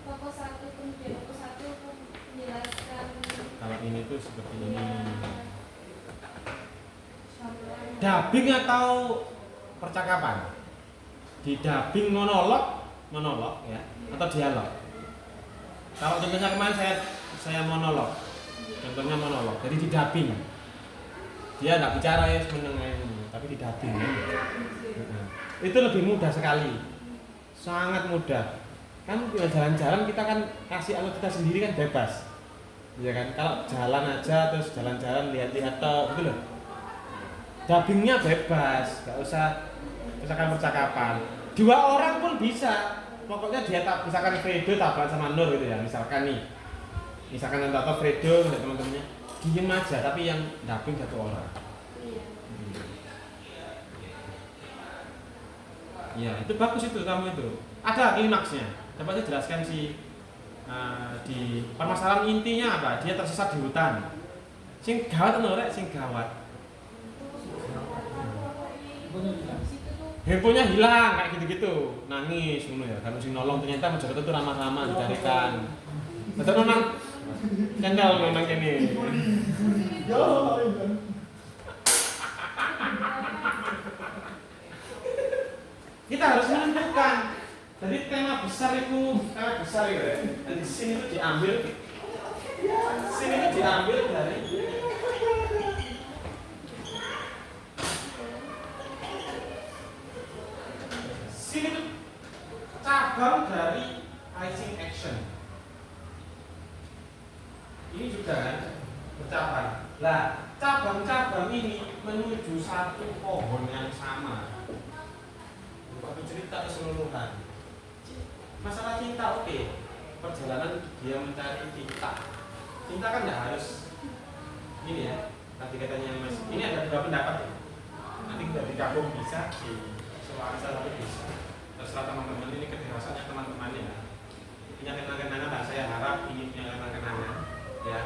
toko satu kemudian toko satu menjelaskan Kalau ini tuh seperti ini. Sampai- Dubbing atau percakapan? Di dubbing monolog ya atau dialog. Kalau contohnya kemarin saya monolog. Contohnya monolog. Jadi di dubbing. Dia nggak bicara ya menengah tapi di dubbing ya. Itu lebih mudah sekali. Sangat mudah. Kan jalan-jalan kita kan kasih alur kita sendiri kan bebas. Iya kan? Kalau jalan aja terus jalan-jalan lihat-lihat toh gitu loh. Dubbingnya bebas, nggak usah misalkan percakapan. 2 orang pun bisa. Pokoknya dia tak misalkan Fredo tabrak sama Nur gitu ya. Misalkan nih, misalkan atau Fredo dan teman-temannya diem aja, tapi yang dubbing 1 orang. Ya itu bagus itu kamu itu. Ada klimaksnya. Coba saya jelaskan di permasalahan intinya apa? Dia tersesat di hutan. Sing gawat rek, sing gawat. Handphonenya hilang kayak gitu-gitu, nangis ngono ya. Kalau sing nolong ternyata Mojokerto itu ramah-ramah dicarikan. Betul nang kendal nang kene. Yo. Kita harus menentukan. Jadi tema besar itu ya. Jadi sini itu diambil dari sini itu cabang dari icing action. Ini juga kan bercabang. Lah, cabang-cabang ini menuju satu pohon yang sama. Satu cerita keseluruhan. Masalah cinta oke. Perjalanan dia mencari cinta. Cinta kan nggak harus ini ya. Tadi katanya Mas, ini ada 2 pendapat ya. Nanti kita digabung bisa di soal satu bisa. Terserah teman-teman, ini kedewasanya teman-temannya ya. Punya kenang-kenangan lah, saya harap ini punya kenang-kenangan ya.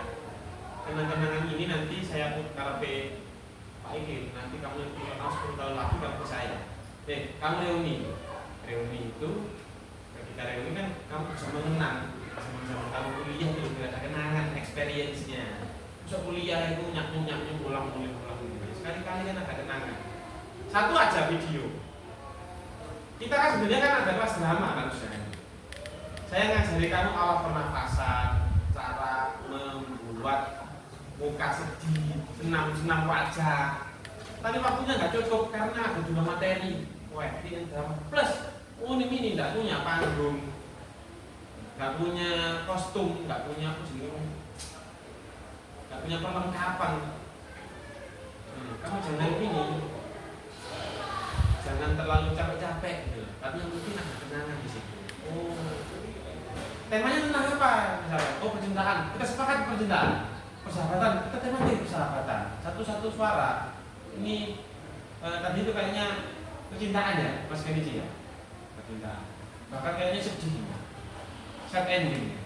Kenang-kenangan ini nanti saya put karepe Pak Iki, nanti kamu punya tahun 10 tahun lagi kamu ke saya. Kamu reuni itu ketika reuni kan kamu bisa mengenang zaman kamu kuliah itu ada kenangan experience-nya. Bisa kuliah itu nyak-nyuk ulang sekali-kali kan ada kenangan. Satu aja video. Kita kan sebenarnya kan ada kelas drama kan saya ngajari kamu awal pernafasan, cara membuat muka sedih, senam wajah. Tadi waktunya nggak cukup karena ada 2 materi, wedding drama plus ini nggak punya panggung, nggak punya kostum, nggak punya perlengkapan. Kamu jangan terlalu capek-capek gitu. Tapi yang penting ada kenangan di situ. Temanya tentang apa? Misalnya, percintaan. Kita sepakat percintaan. Persahabatan. Kita temanya persahabatan. Satu-satu suara. Ini tadi itu kayaknya percintaan ya, Mas Kenichi ya. Percintaan. Bahkan kayaknya sedih. Sad ending.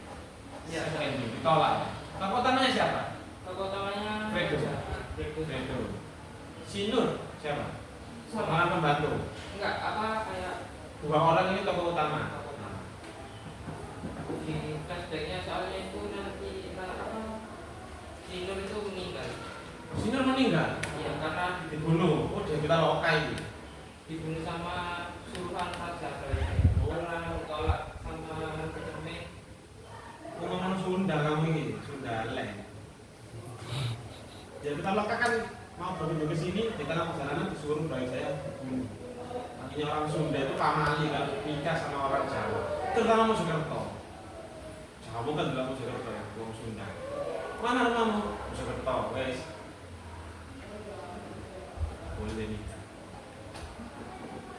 Iya, sad ending. Ditolak. Tokoh utamanya siapa? Tokoh utamanya Fredo. Si Nur siapa? Orang pembantu. Enggak, kayak 2 orang ini tokoh utama. di flashbacknya soalnya itu nanti Sinur itu meninggal. Sinur meninggal? Iya, karena dibunuh. Oh, dia kita lokai. Dibunuh sama suruhan raja orang tolak sama kecermek. Ngomong Sunda kamu ini, Sunda leng. Jadi kita lokai kan mau pergi ke sini, di tengah perjalanan disuruh dari saya bunuh. Artinya orang Sunda itu pamali kalau nikah sama orang Jawa, terutama Mojokerto. Jawa kan juga Mojokerto ya, orang Sunda. Mana rumahmu? Mojokerto, guys. Boleh nikah.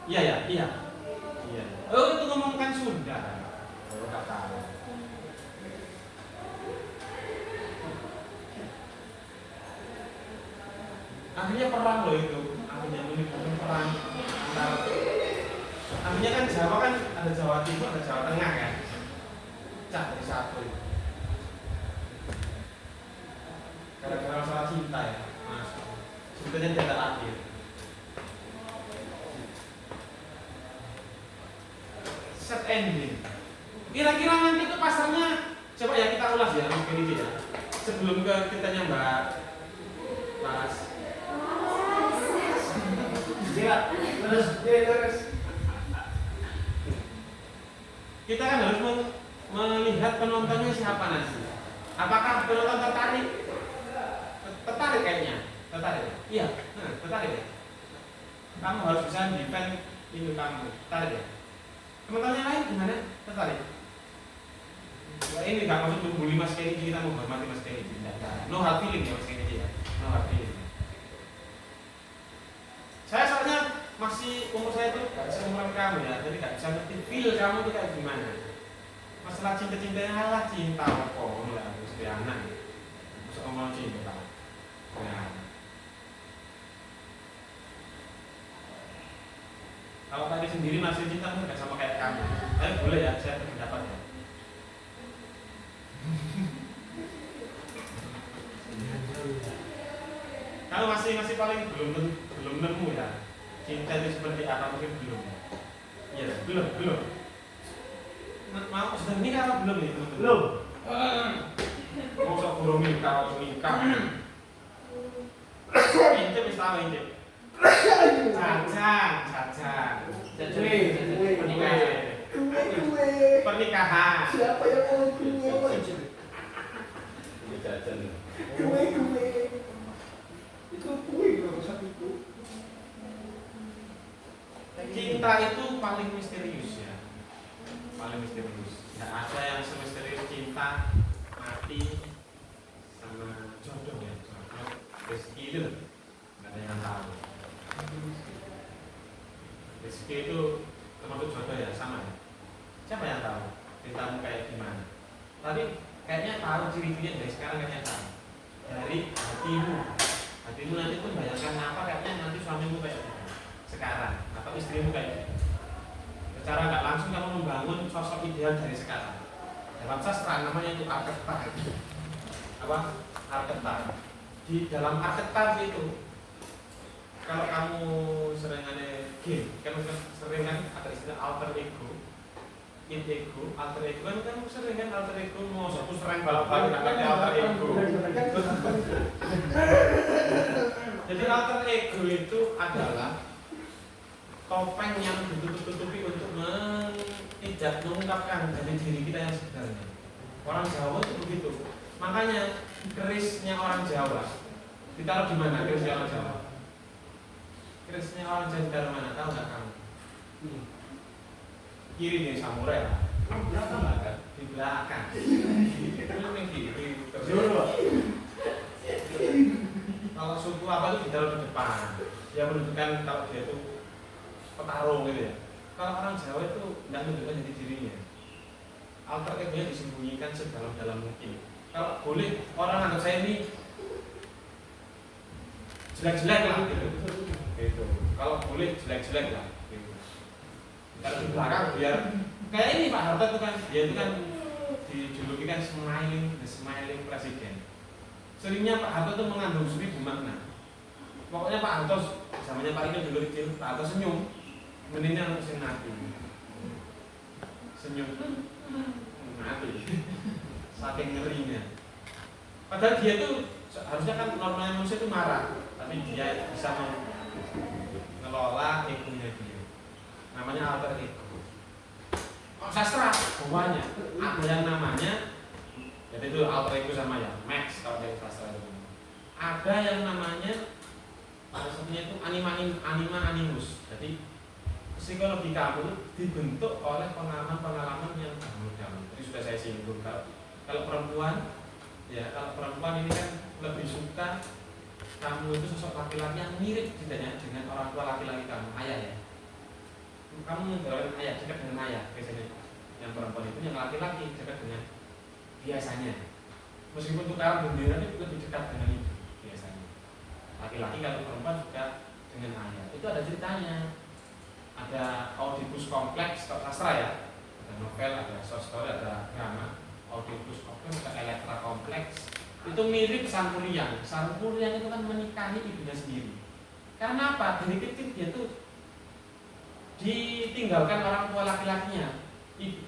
Iya. Oh itu ngomongkan Sunda. Oh kata. Akhirnya perang loh itu, akhirnya menimbulkan perang antar. Akhirnya kan Jawa kan ada Jawa Timur, ada Jawa Tengah kan. Pecah dari satu. Gara-gara masalah cinta ya, Mas. Sebetulnya tidak adil. Set ending. Kira-kira nanti itu pasarnya, coba ya kita ulas ya, mungkin ini ya. Sebelum ke kitanya Mbak Laras. Iya, terus. Kita kan harus melihat penontonnya siapa nanti. Apakah penonton tertarik? Tertarik kayaknya. Tertarik. Iya, tertarik ya. Kamu harus bisa defend ini kamu. Tertarik ya. Teman-teman yang lain gimana? Tertarik? Ya, ini gak maksud membuli Mas Kenny, kita menghormati Mas Kenny. No hard feeling ya Mas Kenny ya. No hard feeling. Saya soalnya masih umur saya tuh gak seumuran kamu ya, jadi gak bisa ngerti feel kamu tuh kayak gimana. Masalah cinta-cintanya lah cinta apa lah, mesti anak. Masa ngomong cinta. Nah. Kalau tadi sendiri masih cinta tuh gak sama kayak kamu. Tapi boleh ya, saya berpendapat ya. Kalau masih paling belum nemu ya. Cinta itu seperti apa mungkin belum. Iya, belum. Mau sudah nikah apa belum nih teman-teman? Belum. Mau sok burung nikah. Intip wis tahu intip. Cacan. Pernikahan. Siapa yang mau kue? Jajan. Kue. Itu kue loh, satu itu. Cinta itu paling misterius ya. Paling misterius. Tidak ada yang semisterius cinta, mati, sama jodoh ya. Jodoh, rezeki itu nggak ada yang tahu. Rezeki itu termasuk jodoh ya, sama ya. Siapa yang tahu cintamu kayak gimana? Tadi kayaknya tahu ciri-cirinya dari sekarang kayaknya tahu. Dari hatimu nanti pun bayangkan apa kayaknya nanti suamimu kayak sekarang atau istrimu kayak secara nggak langsung kamu membangun sosok ideal dari sekarang. Dalam sastra namanya itu archetype. Apa? Archetype. Di dalam archetype itu kalau kamu sering ada game, kamu sering kan ada istilah alter ego, alter ego kan kamu sering kan alter ego mau satu sering balap-balik ada alter ego. Jadi alter ego itu adalah topeng yang ditutup-tutupi untuk tidak mengungkapkan dari diri kita yang sebenarnya. Orang Jawa itu begitu. Makanya kerisnya orang Jawa ditaruh di mana kerisnya orang Jawa? Kerisnya orang Jawa ditaruh mana? Tahu nggak kamu? Kiri nih samurai lah. Di belakang. Kalau suku apa itu ditaruh di depan. Yang menunjukkan kalau dia itu petarung gitu ya. Kalau orang Jawa itu tidak menunjukkan jati dirinya. Alter ego-nya disembunyikan sedalam-dalam mungkin. Kalau boleh orang anggap saya ini jelek-jelek lah gitu. Kalau boleh jelek-jelek lah gitu. Kalau di belakang biar kayak ini Pak Harto itu kan, dia itu kan dijuluki kan the smiling president. Seringnya Pak Harto itu mengandung 1000 makna. Pokoknya Pak Harto zamannya Pak ini dulu kecil, Pak Harto senyum, mendingnya langsung mati. Senyum, mati. Saking ngerinya. Padahal dia tuh harusnya kan normalnya manusia itu marah, tapi dia bisa mengelola egonya dia. Namanya alter ego. Sastra semuanya ada yang namanya, jadi itu alter ego sama ya Max kalau dari sastra itu. Ada yang namanya pada satunya itu anima animus. Jadi psikologi kamu dibentuk oleh pengalaman-pengalaman yang dahulu. Tadi sudah saya singgung kalau perempuan, ya kalau perempuan ini kan lebih suka kamu itu sosok laki-laki yang mirip tidaknya dengan orang tua laki-laki kamu, ayah ya. Kamu mendorong ayah, dekat dengan ayah biasanya. Yang perempuan itu yang laki-laki dekat dengan biasanya. Meskipun tukaran bendera itu lebih dekat dengan ibu biasanya. laki-laki, kalau perempuan juga dengan ayah. Itu ada ceritanya. Ada Oedipus kompleks, kalau sastra ya. Ada novel, ada short story, ada drama. Oedipus kompleks, ada Elektra kompleks. Itu mirip Sang Kuryang. Sang Kuryang itu kan menikahi ibunya sendiri. Karena apa? Dari kecil dia tuh ditinggalkan orang tua laki-lakinya.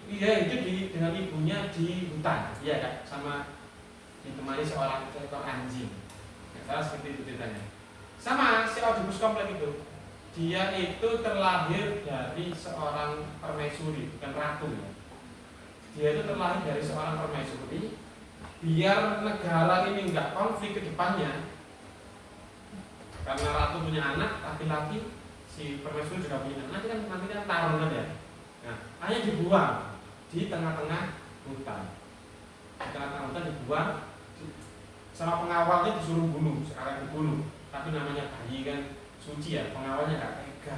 Dia hidup dengan ibunya di hutan, iya kan? Sama ditemani seorang ekor anjing. Salah seperti itu ceritanya. Sama si Oedipus kompleks itu. Dia itu terlahir dari seorang permaisuri, bukan ratu ya. Dia itu terlahir dari seorang permaisuri. Biar negara ini enggak konflik ke depannya, karena ratu punya anak laki-laki, si permaisuri juga punya anak, nanti kan taruhan ya. Nah, hanya dibuang di tengah-tengah hutan. Di tengah-tengah hutan dibuang, sama pengawalnya disuruh bunuh, sekarang dibunuh. Tapi namanya bayi kan suci ya, pengawalnya nggak tega,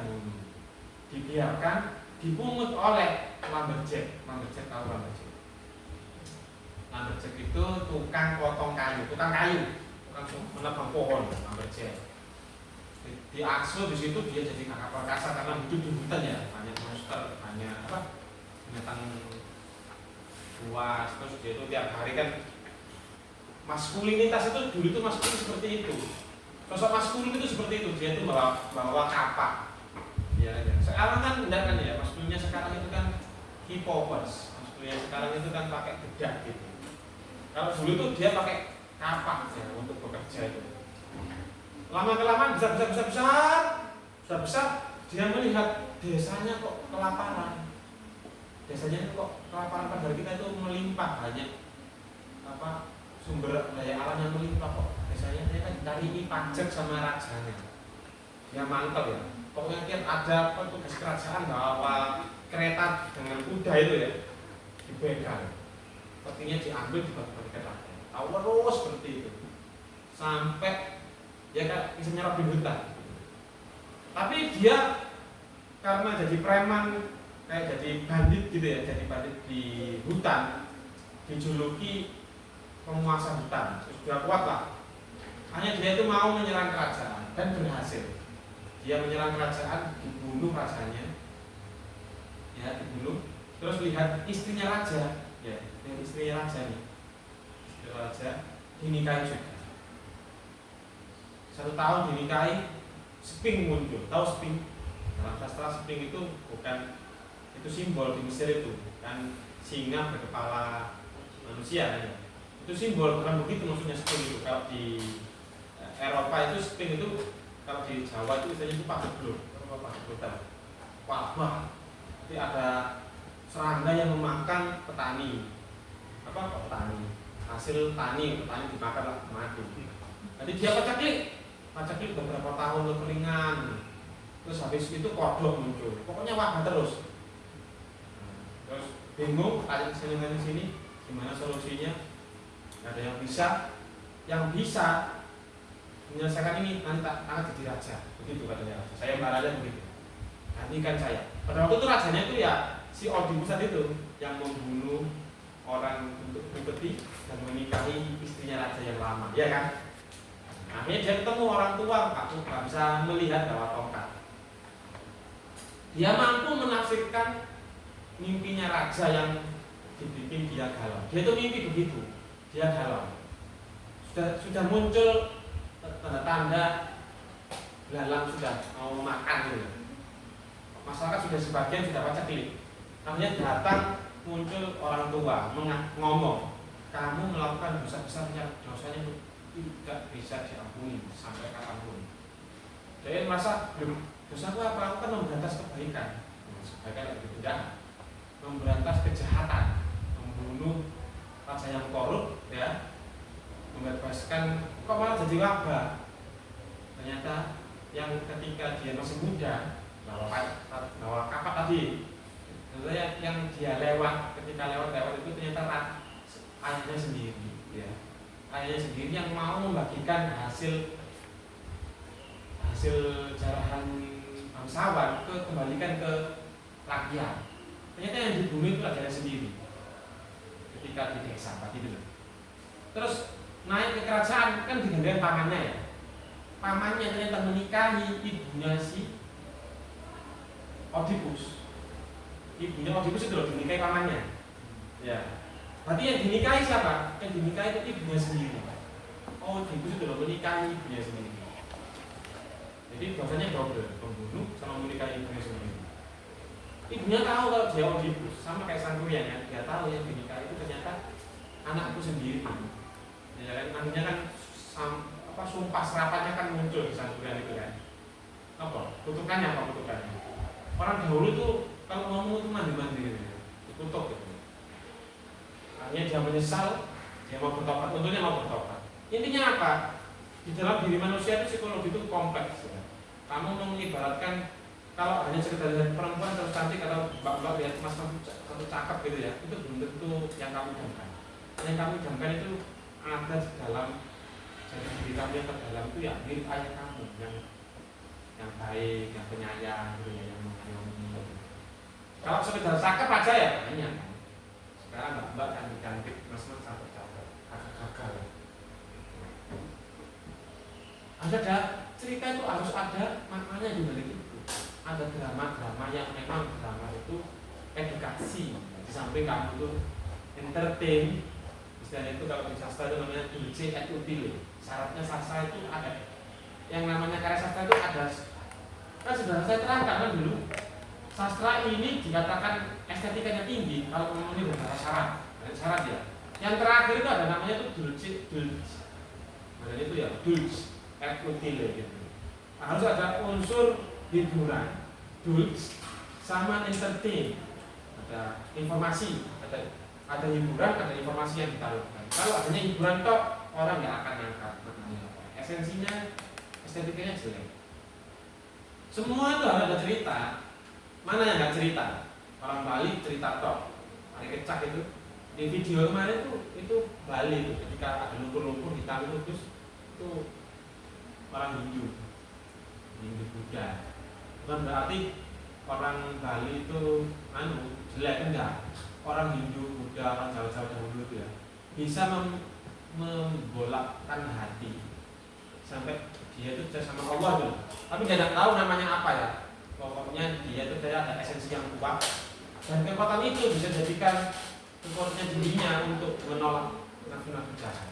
dibiarkan dipungut oleh lumberjack. Lumberjack tahu lumberjack? Lumberjack itu tukang potong kayu, tukang menebang pohon, lumberjack. Diasuh di situ dia jadi kakak perkasa karena hidup di hutan ya, banyak monster, banyak apa, binatang buas. Terus dia itu tiap hari kan maskulinitas itu dulu itu maskulin seperti itu. Sosok maskulin itu seperti itu, dia itu bawa kapak. Ya, ya. Sekarang kan enggak kan ya, maskulinnya sekarang itu kan hipopers. Maskulinnya sekarang itu kan pakai bedak gitu. Kalau dulu itu dia pakai kapak ya untuk bekerja itu. Lama kelamaan besar, dia melihat desanya kok kelaparan. Desanya kok kelaparan, padahal kita itu melimpah banyak apa sumber daya alam yang melimpah kok. Desanya dia kan ditarii pajak sama rajanya. Ya mantap ya. Pokoknya tiap ada petugas kerajaan bawa kereta dengan kuda itu ya dibegal. Petinya diambil dibagi-bagikan rakyat. Tahu terus seperti itu. Sampai ya kan bisa nyerap di hutan. Tapi dia karena jadi preman, kayak jadi bandit gitu ya, jadi bandit di hutan, dijuluki penguasa hutan. Sudah kuat lah. Hanya dia itu mau menyerang kerajaan dan berhasil. Dia menyerang kerajaan, dibunuh rajanya, ya dibunuh. Terus lihat istrinya raja, ya istrinya raja nih, istri raja dinikahi juga. 1 tahun dinikahi, sphinx muncul. Tahu sphinx? Dalam sastra sphinx itu bukan, itu simbol di Mesir itu kan singa berkepala manusia ya. Itu simbol, bukan begitu maksudnya sphinx itu. Kalau di Eropa itu sphinx itu, kalau di Jawa itu istilahnya itu pagebluk. Wabah. Jadi ada serangga yang memakan petani. Apa petani? Hasil tani, petani dimakan lah, mati. Nanti dia pacaklik beberapa tahun kekeringan. Terus habis itu kodok muncul. Pokoknya wabah terus. Terus bingung, tanya kesini sini, gimana solusinya? Gak ada yang bisa. Yang bisa menyelesaikan ini nanti tak jadi raja, begitu katanya raja. Saya mbak raja begitu, gantikan saya. Pada waktu itu rajanya itu ya si Oedipus itu yang membunuh orang untuk pribadi dan menikahi istrinya raja yang lama, ya kan? Akhirnya dia ketemu orang tua, aku nggak bisa melihat bawa tongkat. Dia mampu menafsirkan mimpinya raja yang dibikin dia galau. Dia itu mimpi begitu, dia galau. Sudah muncul tanda-tanda belalang sudah mau makan gitu. Masyarakat sudah sebagian sudah pacaklik. Akhirnya datang muncul orang tua ngomong, kamu melakukan dosa besar yang dosanya itu tidak bisa diampuni sampai kapanpun. Jadi merasa, dosaku apa? Aku kan memberantas kebaikan. Kebaikan lebih tidak, memberantas kejahatan, membunuh raja yang korup, ya, membebaskan. Kok malah jadi wabah? Ternyata yang ketika dia masih muda bawa kapak tadi, ternyata yang dia ketika lewat itu ternyata ayahnya sendiri, ya. Ayahnya sendiri yang mau membagikan hasil jarahan bangsawan kembalikan ke rakyat. Ternyata yang dibunuh itu ayahnya sendiri ketika di desa tadi itu. Terus naik ke kerajaan kan digandakan tangannya ya. pamannya ternyata menikahi ibunya si Oedipus. Ibunya Oedipus itu loh dinikahi pamannya. Ya. Berarti yang dinikahi siapa? Yang dinikahi itu ibunya sendiri. Oedipus itu loh menikahi ibunya sendiri. Jadi dosanya double, pembunuh sama menikahi ibunya sendiri. Ibunya tahu kalau dia Oedipus, sama kayak Sangkuriang kan, dia tahu yang dinikahi itu ternyata anakku sendiri. Ya kan, akhirnya kan sumpah serapatnya kan muncul di Sangkuriang itu kan. Apa? Kutukannya apa kutukannya? Orang dahulu tuh kalau ngomong itu mandi-mandi gitu, dikutuk gitu. Akhirnya dia menyesal, dia mau bertobat, untungnya mau bertobat. Intinya apa? Di dalam diri manusia itu psikologi itu kompleks ya. Kamu mengibaratkan kalau hanya sekedar lihat perempuan terus cantik atau mbak-mbak lihat mas satu cakep gitu ya, itu belum tentu yang kamu idamkan. Yang kamu idamkan itu ada di dalam jadi diri kamu yang terdalam itu ya mirip ayah kamu yang baik, yang penyayang, gitu ya, yang mengayomi. Kalau sekedar cakep aja ya banyak kan. Sekarang mbak-mbak cantik, mas-mas sampai cakep, agak gagal. Ada cerita itu harus ada maknanya di balik itu. Ada drama-drama yang memang drama itu edukasi. Di samping kamu itu entertain, istilahnya itu kalau di sastra itu namanya dulce et utile. Syaratnya sastra itu ada. Yang namanya karya sastra itu ada. Kan sudah saya terangkan kan dulu. Sastra ini dikatakan estetikanya tinggi kalau memenuhi beberapa syarat ya. Yang terakhir itu ada namanya itu dulce. Makanya itu ya dulce et utile gitu. Harus ada unsur hiburan, dulce sama entertain. Ada informasi, ada hiburan, ada informasi yang ditaruhkan. Kalau adanya hiburan tok, orang nggak akan nangkap maknanya. Esensinya, estetikanya jelek. Semua itu harus ada cerita. Mana yang nggak cerita? Orang Bali cerita tok. Hari Kecak itu di video kemarin itu Bali itu ketika ada lumpur-lumpur hitam itu terus itu orang Hindu Buddha. Bukan berarti orang Bali itu jelek, enggak. Orang Hindu, Buddha, orang Jawa-Jawa dahulu itu ya bisa membolakkan hati sampai dia itu sama Allah tuh. Tapi dia tidak tahu namanya apa ya. Pokoknya dia itu ada esensi yang kuat dan kekuatan itu bisa jadikan kekuatannya dirinya untuk menolak nafsu-nafsu jahat.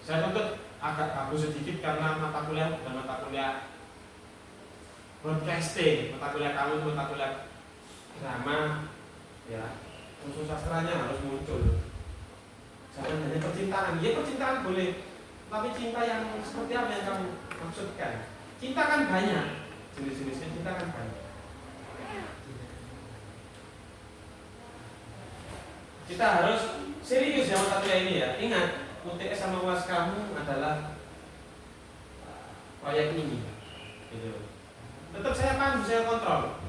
Saya tuntut agak bagus sedikit karena mata kuliah bukan mata kuliah broadcasting, mata kuliah kamu mata kuliah drama, ya unsur sastranya harus muncul. Jangan hanya percintaan, ya percintaan boleh, tapi cinta yang seperti apa yang kamu maksudkan? Cinta kan banyak, jenis-jenisnya cinta kan banyak. Kita harus serius ya mata kuliah ini ya. Ingat, UTS sama UAS kamu adalah proyek ini, gitu. Tetap saya pandu, saya kontrol.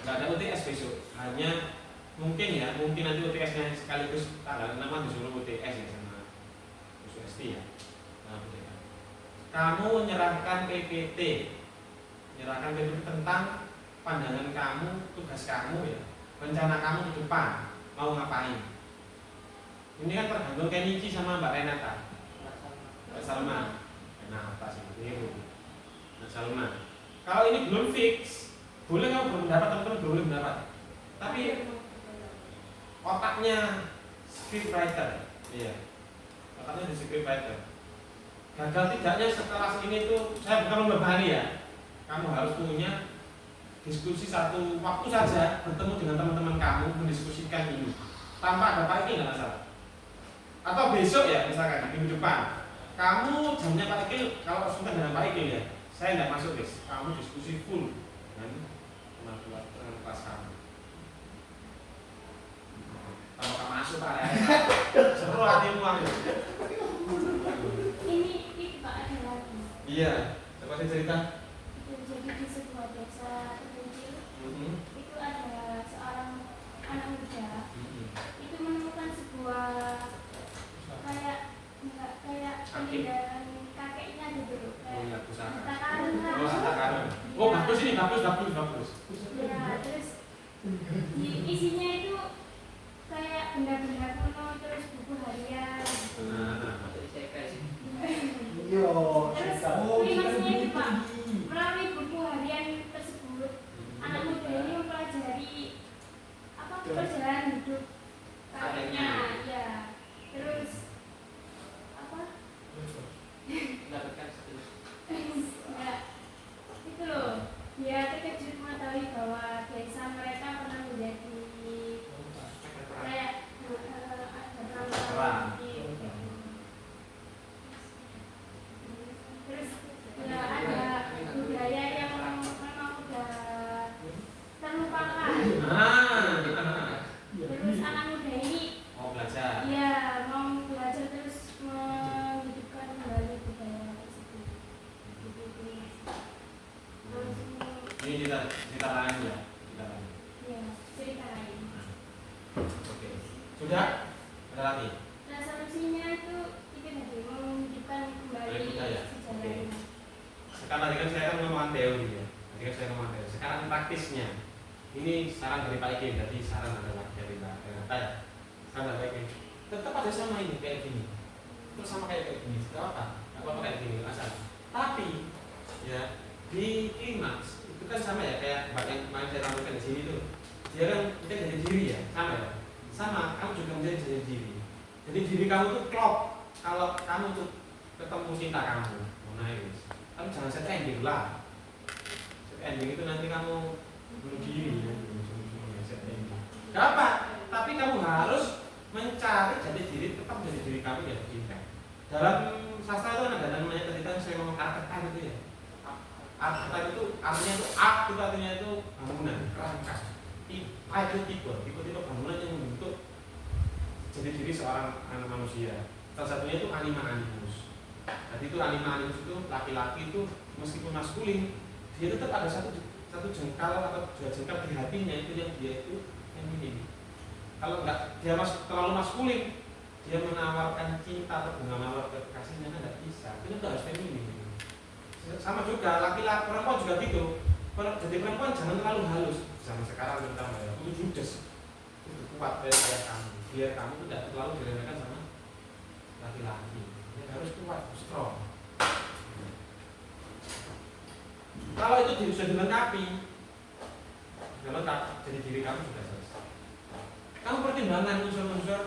Nggak ada UTS besok, hanya mungkin nanti UTS-nya sekaligus tanggal 6 disuruh UTS ya sama UST ya. Kamu menyerahkan PPT tentang pandangan kamu, tugas kamu ya, rencana kamu ke depan mau ngapain. Ini kan tergantung Kenichi sama Mbak Renata, Mbak Salma. Kenapa sih itu? Mbak Salma. Kalau ini belum fix, boleh kamu belum dapat, teman-teman boleh mendapat. Tapi otaknya scriptwriter, iya. Otaknya di scriptwriter. Gagal tidaknya setelah ini tuh saya bukan membebani ya. Kamu harus punya diskusi satu waktu saja bertemu dengan teman-teman kamu mendiskusikan ini tanpa ada Pak Ikil nggak masalah. Atau besok ya misalkan minggu depan kamu jamnya Pak Ikil kalau sudah dengan Pak Ikil ya saya nggak masuk guys, kamu diskusi full dengan kelas kamu. Kalau kamu masuk Pak ya seru hatimu aku. Ini Pak ada lagi. Iya, coba saya cerita. Jadi di sebuah desa terpencil itu ada seorang anak muda itu menemukan sebuah kayak peninggalan kakeknya gitu kayak harta karun. Oh bagus ini, bagus. Ya terus isinya itu kayak benda-benda kuno terus buku harian aduk kacangnya, ya. Terus apa? Mendapatkan satu. Enggak, itu loh. Dia terkejut mengetahui bahwa desa mereka pernah menjadi kayak ada perang. Terus ya ada budaya yang memang udah terlupakan. Terus anak muda ini Mau belajar. ya mau belajar terus menghidupkan kembali budaya tersebut. Terus Ini cerita lain ya. Cerita lain. ya cerita lain. Oke. Sudah? Ada lagi? Nah solusinya itu tadi menghidupkan kembali Budaya budaya. sejarahnya. Sekarang tadi kan saya kan ngomong teori ya. Tadi kan saya ngomong teori. Sekarang praktisnya. Ini saran dari Pak Ikin, jadi saran adalah dari Pak ya. Saran dari Pak Ikin. Tetap ada sama ini kayak gini. Terus sama kayak gini. Tidak apa? Tidak apa kayak gini asal. Tapi ya di klimaks itu kan sama ya kayak yang kemarin saya tampilkan di sini tuh. Dia kan kita jadi diri ya, sama ya. Sama, kamu juga menjadi jadi diri. Jadi diri kamu tuh klop. Kalau kamu tuh ketemu cinta kamu, mau nangis. Kamu jangan set ending lah. Set ending itu nanti kamu bunuh diri ya. Set ending. Gak apa, tapi kamu harus mencari jadi diri, tetap jadi diri kamu ya cinta. Dalam sastra itu ada namanya tadi saya ngomong archetype itu ya. Archetype itu artinya itu itu artinya itu bangunan, kerangka. Itu tipe bangunan yang membentuk jadi diri seorang anak manusia. Salah satunya itu anima animus. Jadi itu anima animus itu laki-laki itu meskipun maskulin, dia tetap ada satu jengkal atau dua jengkal di hatinya itu yang dia itu feminin. Kalau enggak dia terlalu maskulin, dia menawarkan cinta atau bunga mawar ke kasihnya kan tidak bisa. Itu harus feminin. Sama juga laki-laki perempuan juga gitu. Jadi perempuan jangan terlalu halus. Zaman sekarang terutama ya, itu judes, itu kuat kayak kamu. Biar kamu tidak terlalu diremehkan sama laki-laki. Dia harus kuat, strong. Kalau itu sudah dilengkapi, jadi diri kamu sudah selesai. Kamu pertimbangkan unsur-unsur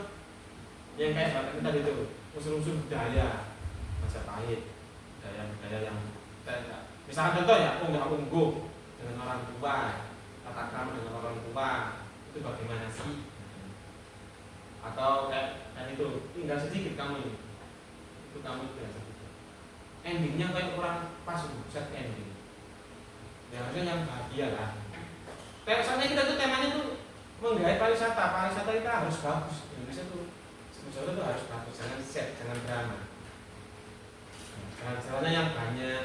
yang kayak batas tadi itu, unsur-unsur budaya Majapahit, budaya yang misalkan contoh ya, unggah-ungguh dengan orang tua, tata krama dengan orang tua, itu bagaimana sih? Atau kayak itu tinggal sedikit kamu ini, itu kamu tinggal sedikit. Endingnya kayak kurang pas, set ending. Ya harusnya yang bahagia lah. Kayak soalnya kita tuh temanya tuh menggait pariwisata. Pariwisata kita harus bagus. Indonesia tuh sebetulnya tuh harus bagus. Jangan set, jangan drama. Jalan-jalannya yang banyak.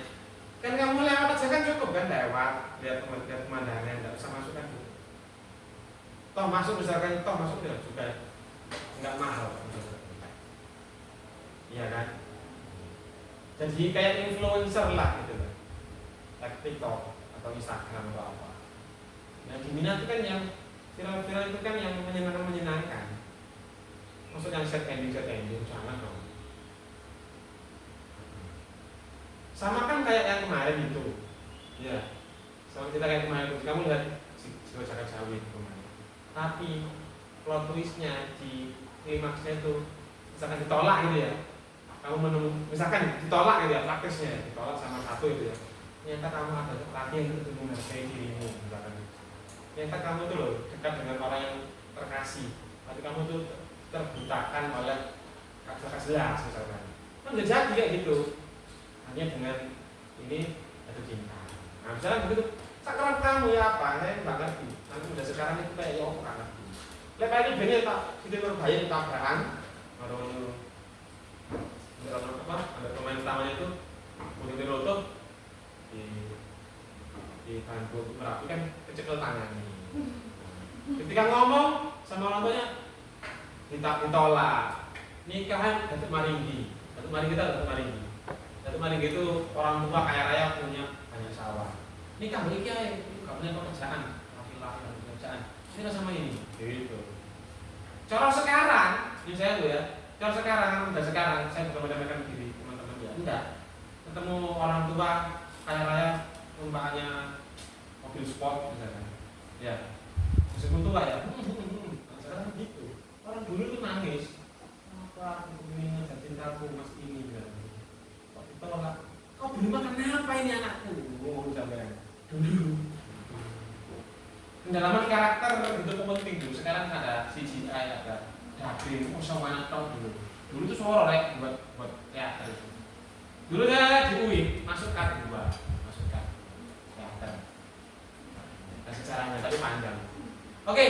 Kan kamu lewat aja kan cukup kan lewat lihat pemandangan, nggak usah masuk kan. Toh masuk misalkan toh masuk juga nggak mahal. Iya kan? Jadi kayak influencer lah gitu kan. Like TikTok atau Instagram atau apa. Nah diminati kan yang viral-viral itu kan yang menyenangkan. Maksud yang set ending jangan dong. Sama kan kayak yang kemarin itu, ya. Sama kita kayak kemarin itu, kamu lihat Jiwa Jagat Sawit kemarin. Tapi plot twistnya di klimaksnya itu, misalkan ditolak gitu ya. Kamu menemukan, misalkan ditolak gitu ya, praktisnya ditolak sama satu itu ya. Ternyata kamu ada lagi yang itu menghargai dirimu, misalkan. Ternyata kamu tuh loh dekat dengan orang yang terkasih, tapi kamu tuh terbutakan oleh kata jelas misalkan. Kan udah jadi kayak gitu. Hanya dengan ini jatuh cinta. Nah misalnya begitu, sekarang kamu ya apa? Saya nggak ngerti. Nanti udah sekarang itu kayak ya nggak ngerti. Lepas ini bener tak, kita berbahaya tabrakan. Apa? Ada pemain utamanya itu Budi Roto di bangku Merapi kan kecekel tangan. Ketika ngomong sama orang tuanya ditolak. Nikahan Datuk Maringgi. Datuk Maringgi Datuk Maringgi itu orang tua kaya raya punya banyak sawah. Nikah beli kiai itu gak punya pekerjaan, laki-laki dan pekerjaan. Ini kan sama ini. Gitu. Cara sekarang, ini saya tuh ya. Cara sekarang, udah sekarang saya bukan menyampaikan diri teman-teman ya. Enggak. Ketemu orang tua kaya raya umpamanya mobil sport misalkan. Ya. Meskipun tua ya. Sekarang gitu. Pendalaman karakter itu penting dulu. Sekarang ada CGI, ada dubbing, semuanya tahu dulu. Dulu tuh suara buat teater itu. Dulu saya di UI masuk K2, masuk K teater. Nah, sejarahnya tapi panjang. Oke,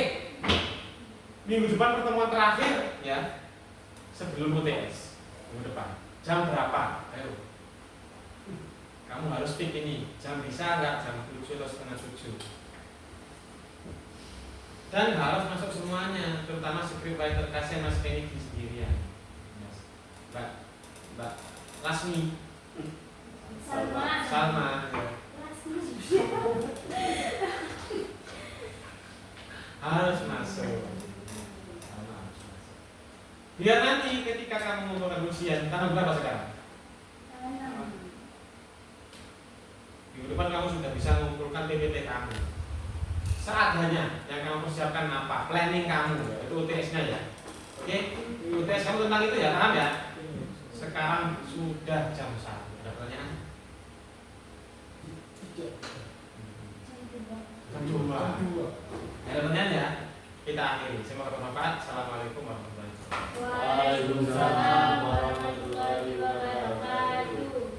minggu depan pertemuan terakhir ya sebelum UTS minggu depan. Jam berapa? Ayo. Kamu harus pick ini. Jam bisa nggak? Jam 7 atau setengah 7. Dan harus masuk semuanya, terutama scriptwriter kasih Mas Kenny sendirian. Mbak Lasmi. Salma. Harus masuk. Biar nanti ketika kamu mengumpulkan ujian, tanggal berapa sekarang? Minggu depan kamu sudah bisa mengumpulkan PPT kamu. Seadanya yang kamu persiapkan apa? Planning kamu, ya, itu UTS-nya ya. Oke, UTS kamu tentang itu ya, paham ya? Sekarang sudah jam 1. Ada pertanyaan? Jam 2. Ada pertanyaan ya? Kita akhiri. Semoga bermanfaat. Assalamualaikum.